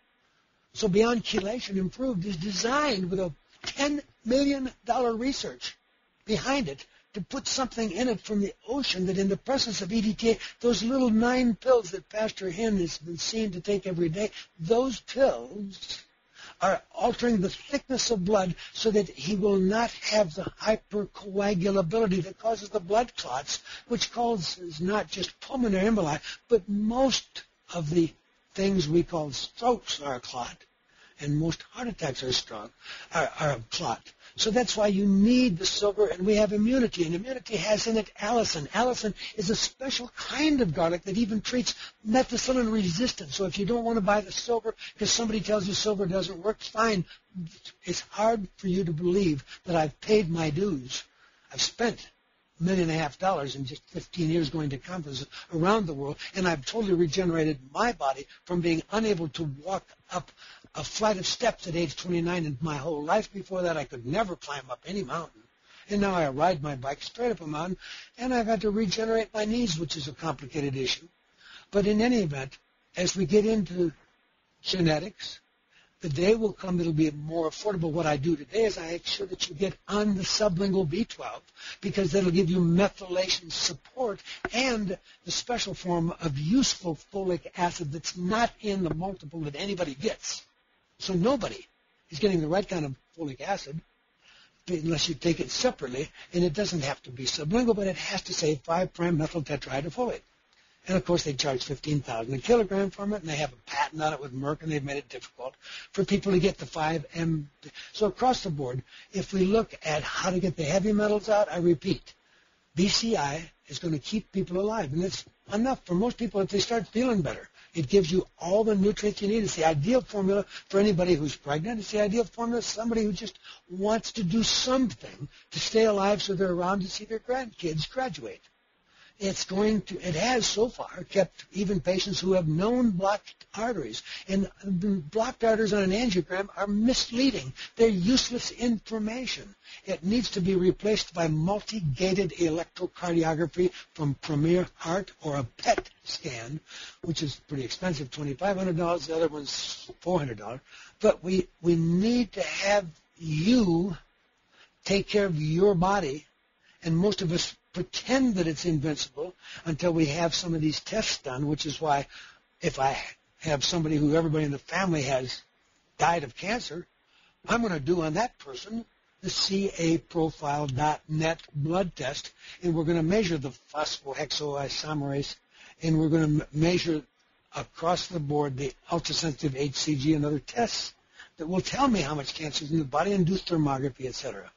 So Beyond Chelation Improved is designed with a $10 million research behind it to put something in it from the ocean that in the presence of EDTA, those little 9 pills that Pastor Hinn has been seen to take every day, those pills are altering the thickness of blood so that he will not have the hypercoagulability that causes the blood clots, which causes not just pulmonary emboli, but most of the things we call strokes are a clot, and most heart attacks are a clot. So that's why you need the silver, and we have immunity. And immunity has in it allicin. Allicin is a special kind of garlic that even treats methicillin resistance. So if you don't want to buy the silver because somebody tells you silver doesn't work, fine. It's hard for you to believe that I've paid my dues. I've spent $1.5 million in just 15 years going to conferences around the world, and I've totally regenerated my body from being unable to walk up a flight of steps at age 29, and my whole life before that I could never climb up any mountain. And now I ride my bike straight up a mountain, and I've had to regenerate my knees, which is a complicated issue. But in any event, as we get into genetics, the day will come that'll be more affordable. What I do today is I make sure that you get on the sublingual B12 because that'll give you methylation support and the special form of useful folic acid that's not in the multiple that anybody gets. So nobody is getting the right kind of folic acid unless you take it separately, and it doesn't have to be sublingual, but it has to say 5'-methyl tetrahydrofolate. And, of course, they charge $15,000 a kilogram from it, and they have a patent on it with Merck, and they've made it difficult for people to get the 5M. So across the board, if we look at how to get the heavy metals out, I repeat, BCI is going to keep people alive, and it's enough for most people if they start feeling better. It gives you all the nutrients you need. It's the ideal formula for anybody who's pregnant. It's the ideal formula for somebody who just wants to do something to stay alive so they're around to see their grandkids graduate. It has so far kept even patients who have known blocked arteries. And blocked arteries on an angiogram are misleading. They're useless information. It needs to be replaced by multi-gated electrocardiography from Premier Heart or a PET scan, which is pretty expensive, $2,500. The other one's $400. But we need to have you take care of your body, and most of us pretend that it's invincible until we have some of these tests done, which is why if I have somebody who everybody in the family has died of cancer, I'm going to do on that person the caprofile.net blood test, and we're going to measure the phosphohexoisomerase, and we're going to measure across the board the ultrasensitive HCG and other tests that will tell me how much cancer is in the body and do thermography, etc.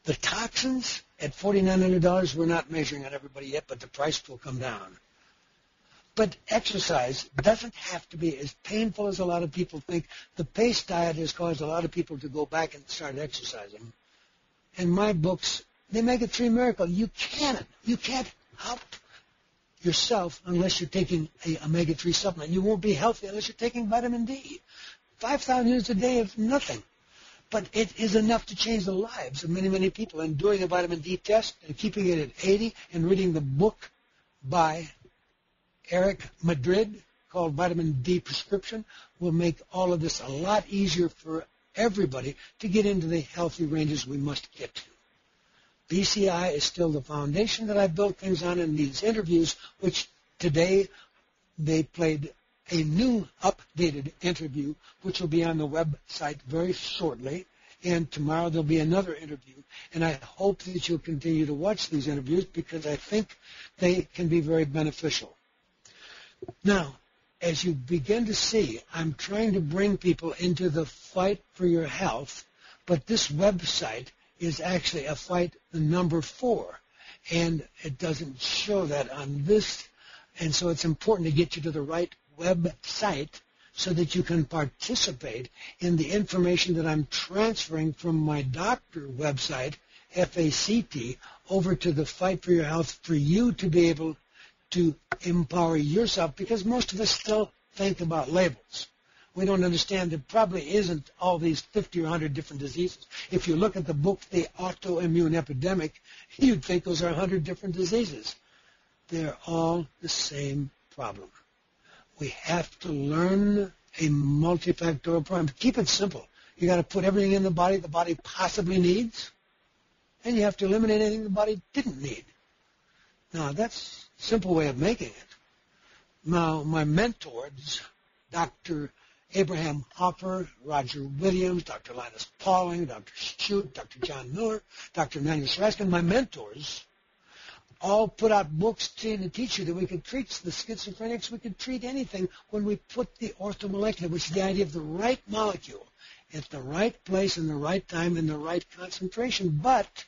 The toxins at $4,900, we're not measuring on everybody yet, but the price will come down. But exercise doesn't have to be as painful as a lot of people think. The PACE diet has caused a lot of people to go back and start exercising. And my books, they make it 3 miracle. You can't help yourself unless you're taking a omega-3 supplement. You won't be healthy unless you're taking vitamin D. 5,000 units a day is nothing. But it is enough to change the lives of many, many people. And doing a vitamin D test and keeping it at 80 and reading the book by Eric Madrid called Vitamin D Prescription will make all of this a lot easier for everybody to get into the healthy ranges we must get to. BCI is still the foundation that I built things on in these interviews, which today they played a new updated interview, which will be on the website very shortly, and tomorrow there'll be another interview. And I hope that you'll continue to watch these interviews because I think they can be very beneficial. Now, as you begin to see, I'm trying to bring people into the fight for your health, but this website is actually a fight number 4, and it doesn't show that on this, and so it's important to get you to the right website so that you can participate in the information that I'm transferring from my doctor website, FACT, over to the Fight for Your Health for you to be able to empower yourself, because most of us still think about labels. We don't understand there probably isn't all these 50 or 100 different diseases. If you look at the book, The Autoimmune Epidemic, you'd think those are 100 different diseases. They're all the same problem. We have to learn a multifactorial problem. Keep it simple. You got to put everything in the body possibly needs, and you have to eliminate anything the body didn't need. Now, that's a simple way of making it. Now, my mentors, Dr. Abraham Hoffer, Roger Williams, Dr. Linus Pauling, Dr. Shute, Dr. John Miller, Dr. Emmanuel Raskin, my mentors all put out books to teach you that we could treat the schizophrenics, we could treat anything when we put the orthomolecular, which is the idea of the right molecule at the right place in the right time in the right concentration. But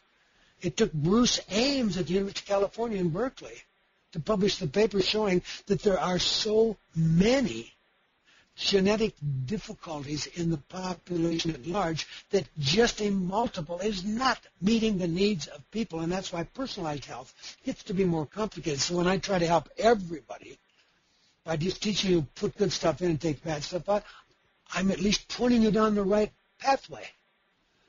it took Bruce Ames at the University of California in Berkeley to publish the paper showing that there are so many genetic difficulties in the population at large that just a multiple is not meeting the needs of people, and that's why personalized health gets to be more complicated. So when I try to help everybody by just teaching you to put good stuff in and take bad stuff out, I'm at least pointing you down the right pathway.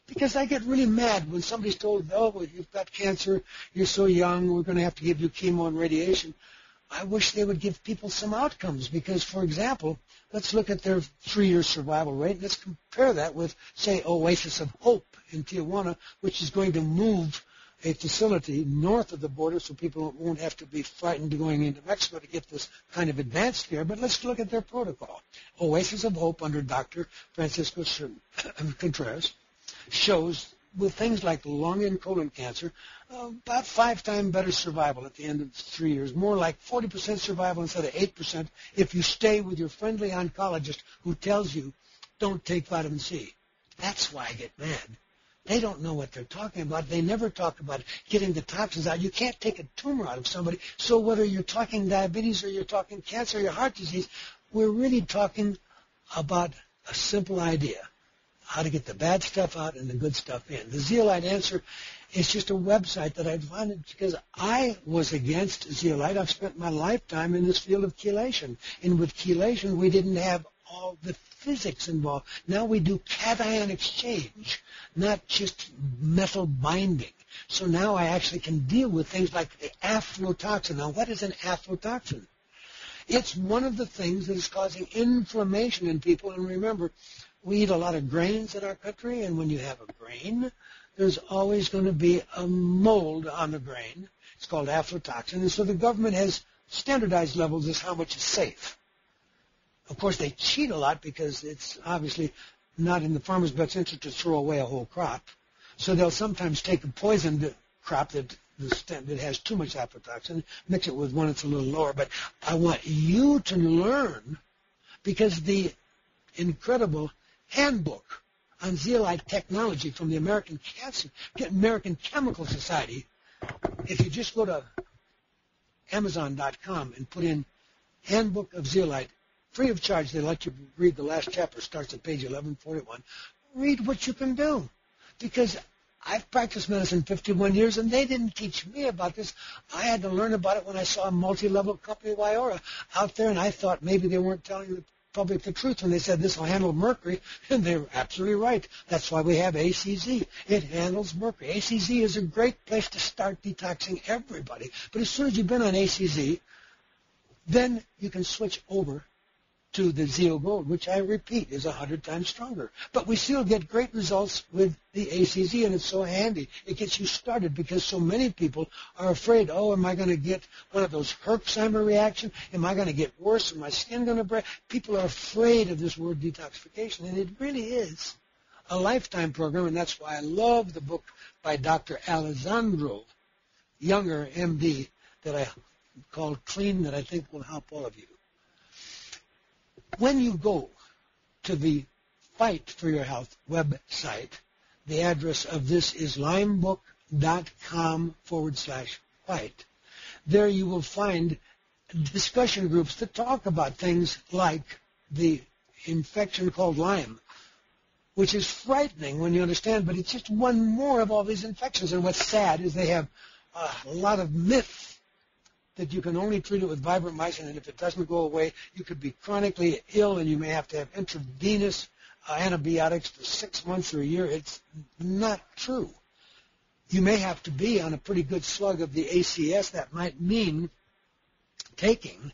Because I get really mad when somebody's told, oh, well, you've got cancer, you're so young, we're going to have to give you chemo and radiation. I wish they would give people some outcomes because, for example, let's look at their 3-year survival rate. And let's compare that with, say, Oasis of Hope in Tijuana, which is going to move a facility north of the border so people won't have to be frightened going into Mexico to get this kind of advanced care. But let's look at their protocol. Oasis of Hope under Dr. Francisco Contreras shows with things like lung and colon cancer, about 5 times better survival at the end of 3 years, more like 40% survival instead of 8% if you stay with your friendly oncologist who tells you, don't take vitamin C. That's why I get mad. They don't know what they're talking about. They never talk about getting the toxins out. You can't take a tumor out of somebody. So whether you're talking diabetes or you're talking cancer or your heart disease, we're really talking about a simple idea. How to get the bad stuff out and the good stuff in. The Zeolite Answer is just a website that I founded because I was against zeolite. I've spent my lifetime in this field of chelation. And with chelation, we didn't have all the physics involved. Now we do cation exchange, not just metal binding. So now I actually can deal with things like the aflatoxin. Now, what is an aflatoxin? It's one of the things that is causing inflammation in people. And remember, we eat a lot of grains in our country, and when you have a grain, there's always going to be a mold on the grain. It's called aflatoxin, and so the government has standardized levels as how much is safe. Of course, they cheat a lot because it's obviously not in the farmer's best interest to throw away a whole crop. So they'll sometimes take a poisoned crop that has too much aflatoxin, mix it with one that's a little lower. But I want you to learn because the incredible handbook on zeolite technology from the American Chemical Society, if you just go to Amazon.com and put in Handbook of Zeolite, free of charge, they let you read the last chapter, starts at page 1141. Read what you can do. Because I've practiced medicine 51 years, and they didn't teach me about this. I had to learn about it when I saw a multi-level company, Wyora, out there, and I thought maybe they weren't telling the public the truth when they said this will handle mercury, and they were absolutely right. That's why we have ACZ. It handles mercury. ACZ is a great place to start detoxing everybody. But as soon as you've been on ACZ, then you can switch over to the Zeo Gold, which I repeat is 100 times stronger. But we still get great results with the ACZ, and it's so handy. It gets you started because so many people are afraid, oh, am I going to get one of those Herxheimer reaction? Am I going to get worse? Is my skin going to break? People are afraid of this word detoxification, and it really is a lifetime program, and that's why I love the book by Dr. Alessandro Younger, MD, that I called Clean, that I think will help all of you. When you go to the Fight for Your Health website, the address of this is limebook.com/fight. There you will find discussion groups that talk about things like the infection called Lyme, which is frightening when you understand, but it's just one more of all these infections. And what's sad is they have a lot of myths that you can only treat it with vibromycin, and if it doesn't go away, you could be chronically ill, and you may have to have intravenous antibiotics for 6 months or a year. It's not true. You may have to be on a pretty good slug of the ACS. That might mean taking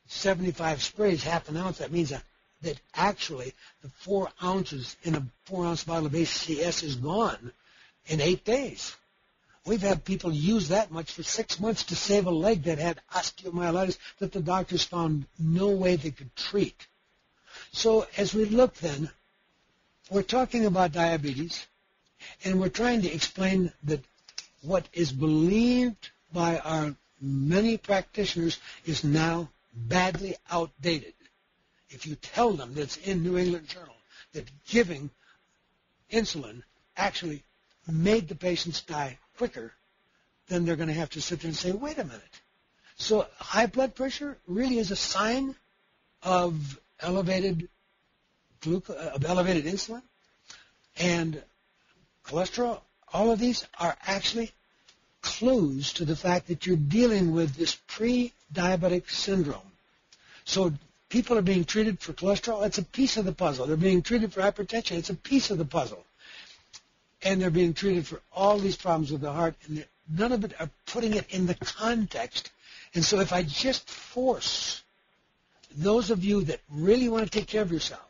75 sprays, half an ounce. That means that actually the 4 ounces in a 4-ounce bottle of ACS is gone in 8 days. We've had people use that much for 6 months to save a leg that had osteomyelitis that the doctors found no way they could treat. So as we look then, we're talking about diabetes, and we're trying to explain that what is believed by our many practitioners is now badly outdated. If you tell them that's in New England Journal that giving insulin actually made the patients die quicker, then they're going to have to sit there and say, wait a minute. So high blood pressure really is a sign of elevated insulin, and cholesterol. All of these are actually clues to the fact that you're dealing with this pre-diabetic syndrome. So people are being treated for cholesterol. It's a piece of the puzzle. They're being treated for hypertension. It's a piece of the puzzle. And they're being treated for all these problems with the heart, and none of it are putting it in the context. And so if I just force those of you that really want to take care of yourself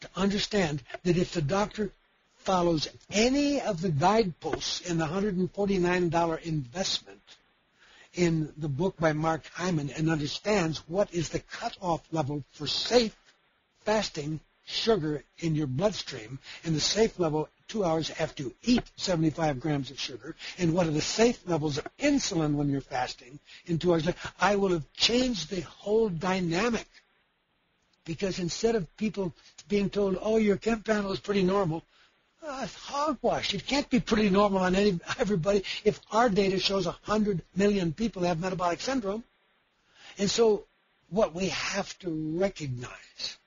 to understand that if the doctor follows any of the guideposts in the $149 investment in the book by Mark Hyman and understands what is the cutoff level for safe fasting sugar in your bloodstream and the safe level 2 hours after you eat 75 grams of sugar, and what are the safe levels of insulin when you're fasting in 2 hours, I will have changed the whole dynamic. Because instead of people being told, oh, your chem panel is pretty normal, it's hogwash. It can't be pretty normal on everybody if our data shows 100 million people have metabolic syndrome. And so what we have to recognize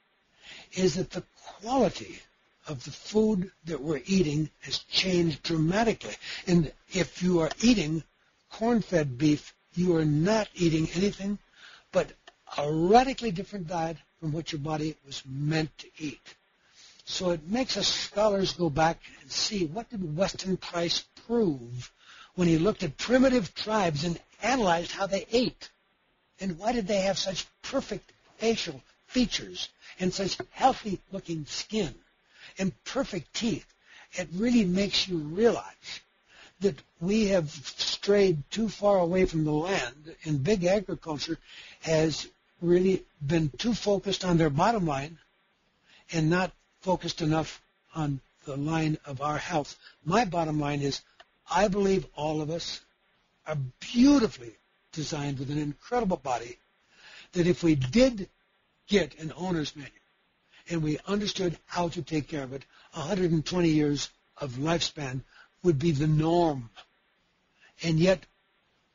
is that the quality of the food that we're eating has changed dramatically. And if you are eating corn-fed beef, you are not eating anything but a radically different diet from what your body was meant to eat. So it makes us scholars go back and see, what did Weston Price prove when he looked at primitive tribes and analyzed how they ate? And why did they have such perfect facial features and such healthy-looking skin and perfect teeth? It really makes you realize that we have strayed too far away from the land, and big agriculture has really been too focused on their bottom line and not focused enough on the line of our health. My bottom line is I believe all of us are beautifully designed with an incredible body, that if we did get an owner's manual and we understood how to take care of it, 120 years of lifespan would be the norm. And yet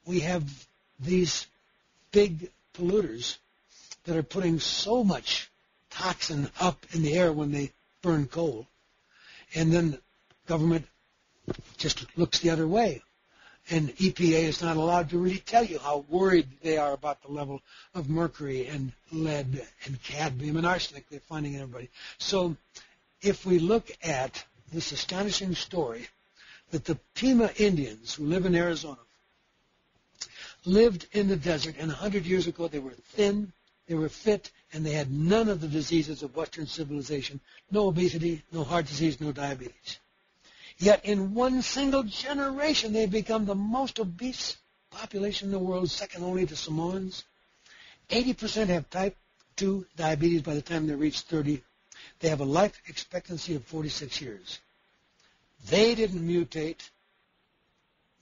we have these big polluters that are putting so much toxin up in the air when they burn coal. And then government just looks the other way. And EPA is not allowed to really tell you how worried they are about the level of mercury and lead and cadmium and arsenic they're finding in everybody. So if we look at this astonishing story that the Pima Indians who live in Arizona lived in the desert, and 100 years ago they were thin, they were fit, and they had none of the diseases of Western civilization, no obesity, no heart disease, no diabetes. Yet in one single generation, they've become the most obese population in the world, second only to Samoans. 80% have type 2 diabetes by the time they reach 30. They have a life expectancy of 46 years. They didn't mutate.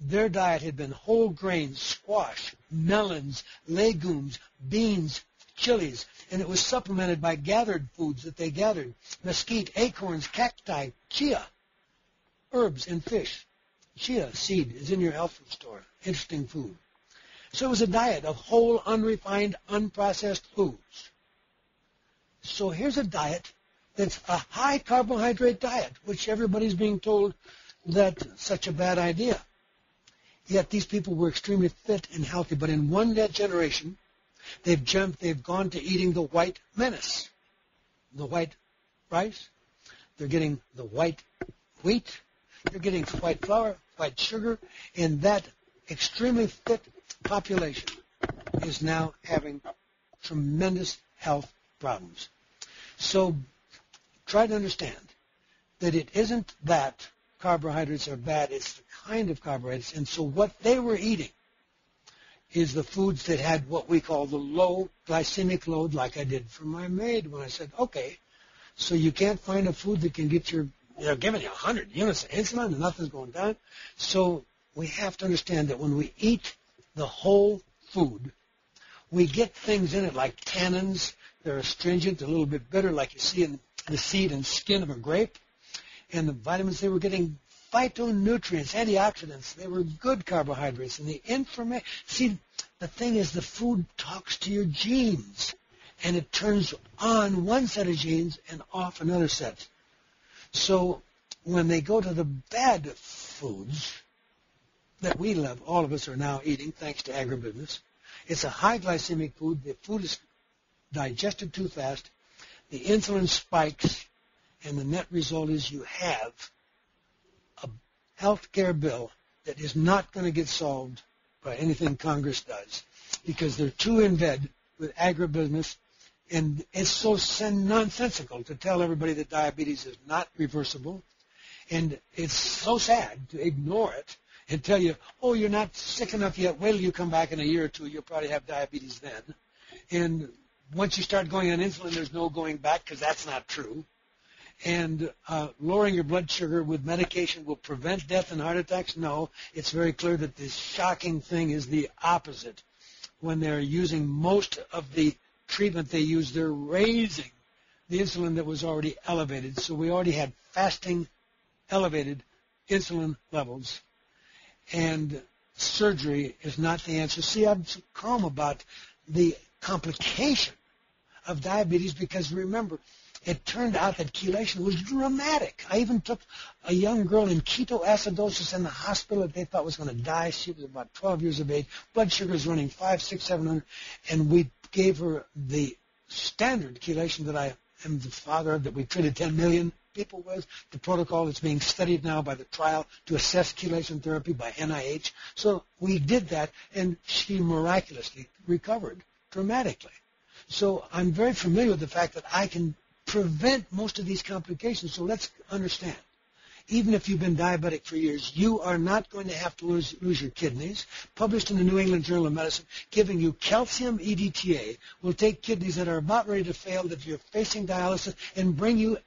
Their diet had been whole grains, squash, melons, legumes, beans, chilies, and it was supplemented by gathered foods that they gathered: mesquite, acorns, cacti, chia, herbs, and fish. Chia seed is in your health food store. Interesting food. So it was a diet of whole, unrefined, unprocessed foods. So here's a diet that's a high carbohydrate diet, which everybody's being told that's such a bad idea. Yet these people were extremely fit and healthy, but in one generation, they've gone to eating the white menace, the white rice. They're getting the white wheat. They're getting white flour, white sugar, and that extremely fit population is now having tremendous health problems. So try to understand that it isn't that carbohydrates are bad, it's the kind of carbohydrates. And so what they were eating is the foods that had what we call the low glycemic load, like I did for my maid when I said, okay, so you can't find a food that can get they're giving you 100 units of insulin and nothing's going down. So we have to understand that when we eat the whole food, we get things in it like tannins. They're astringent, a little bit bitter, like you see in the seed and skin of a grape. And the vitamins, they were getting phytonutrients, antioxidants. They were good carbohydrates. And the information, see, the thing is the food talks to your genes. And it turns on one set of genes and off another set. So when they go to the bad foods that we love, all of us are now eating thanks to agribusiness, it's a high glycemic food. The food is digested too fast. The insulin spikes, and the net result is you have a health care bill that is not going to get solved by anything Congress does because they're too in bed with agribusiness, and it's so nonsensical to tell everybody that diabetes is not reversible, and it's so sad to ignore it and tell you, oh, you're not sick enough yet. Wait till you come back in a year or two. You'll probably have diabetes then. And once you start going on insulin, there's no going back because that's not true. And lowering your blood sugar with medication will prevent death and heart attacks? No. It's very clear that the shocking thing is the opposite. When they're using most of the treatment they use, they're raising the insulin that was already elevated. So we already had fasting elevated insulin levels. And surgery is not the answer. See, I'm so calm about the complication of diabetes because, remember, it turned out that chelation was dramatic. I even took a young girl in ketoacidosis in the hospital that they thought was going to die. She was about 12 years of age. Blood sugar was running 500, 600, 700. And we gave her the standard chelation that I am the father of, that we treated 10 million people with. The protocol is being studied now by the trial to assess chelation therapy by NIH. So we did that, and she miraculously recovered dramatically. So I'm very familiar with the fact that I can prevent most of these complications. So let's understand. Even if you've been diabetic for years, you are not going to have to lose your kidneys. Published in the New England Journal of Medicine, giving you calcium EDTA will take kidneys that are about ready to fail, that you're facing dialysis, and bring you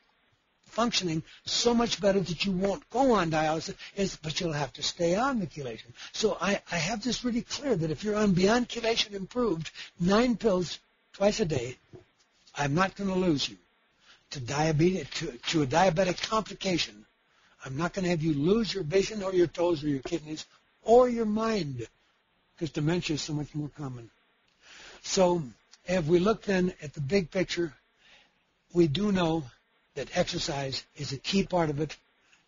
functioning so much better that you won't go on dialysis, but you'll have to stay on the chelation. So I have this really clear that if you're on Beyond Chelation Improved, 9 pills twice a day, I'm not going to lose you to diabetes, to a diabetic complication. I'm not going to have you lose your vision or your toes or your kidneys or your mind, because dementia is so much more common. So if we look then at the big picture, we do know that exercise is a key part of it.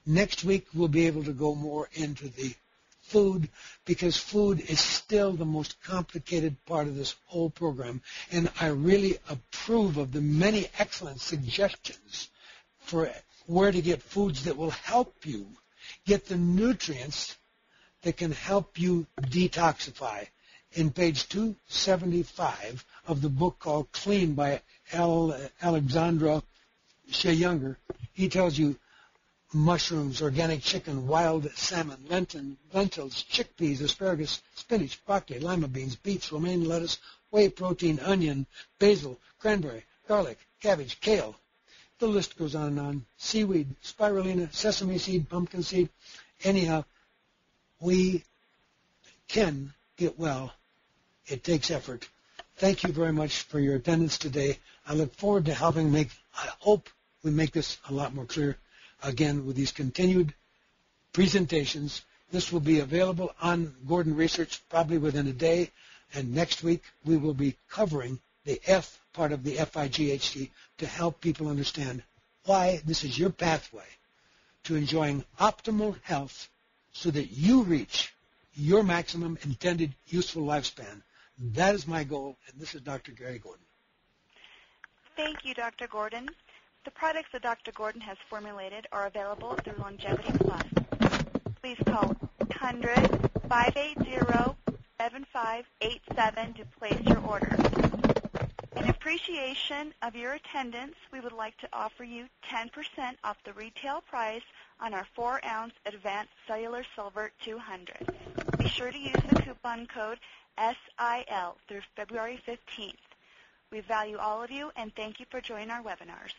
Next week we'll be able to go more into the food, because food is still the most complicated part of this whole program. And I really approve of the many excellent suggestions for where to get foods that will help you get the nutrients that can help you detoxify. In page 275 of the book called Clean by Alexandra Shea Younger, he tells you mushrooms, organic chicken, wild salmon, lentils, chickpeas, asparagus, spinach, broccoli, lima beans, beets, romaine lettuce, whey protein, onion, basil, cranberry, garlic, cabbage, kale. The list goes on and on. Seaweed, spirulina, sesame seed, pumpkin seed. Anyhow, we can get well. It takes effort. Thank you very much for your attendance today. I look forward to helping I hope we make this a lot more clear again with these continued presentations. This will be available on Gordon Research probably within a day, and next week we will be covering the F part of the FIGHT to help people understand why this is your pathway to enjoying optimal health so that you reach your maximum intended useful lifespan. That is my goal, and this is Dr. Gary Gordon. Thank you, Dr. Gordon. The products that Dr. Gordon has formulated are available through Longevity Plus. Please call 100-580-7587 to place your order. In appreciation of your attendance, we would like to offer you 10% off the retail price on our 4-ounce Advanced Cellular Silver 200. Be sure to use the coupon code SIL through February 15th. We value all of you, and thank you for joining our webinars.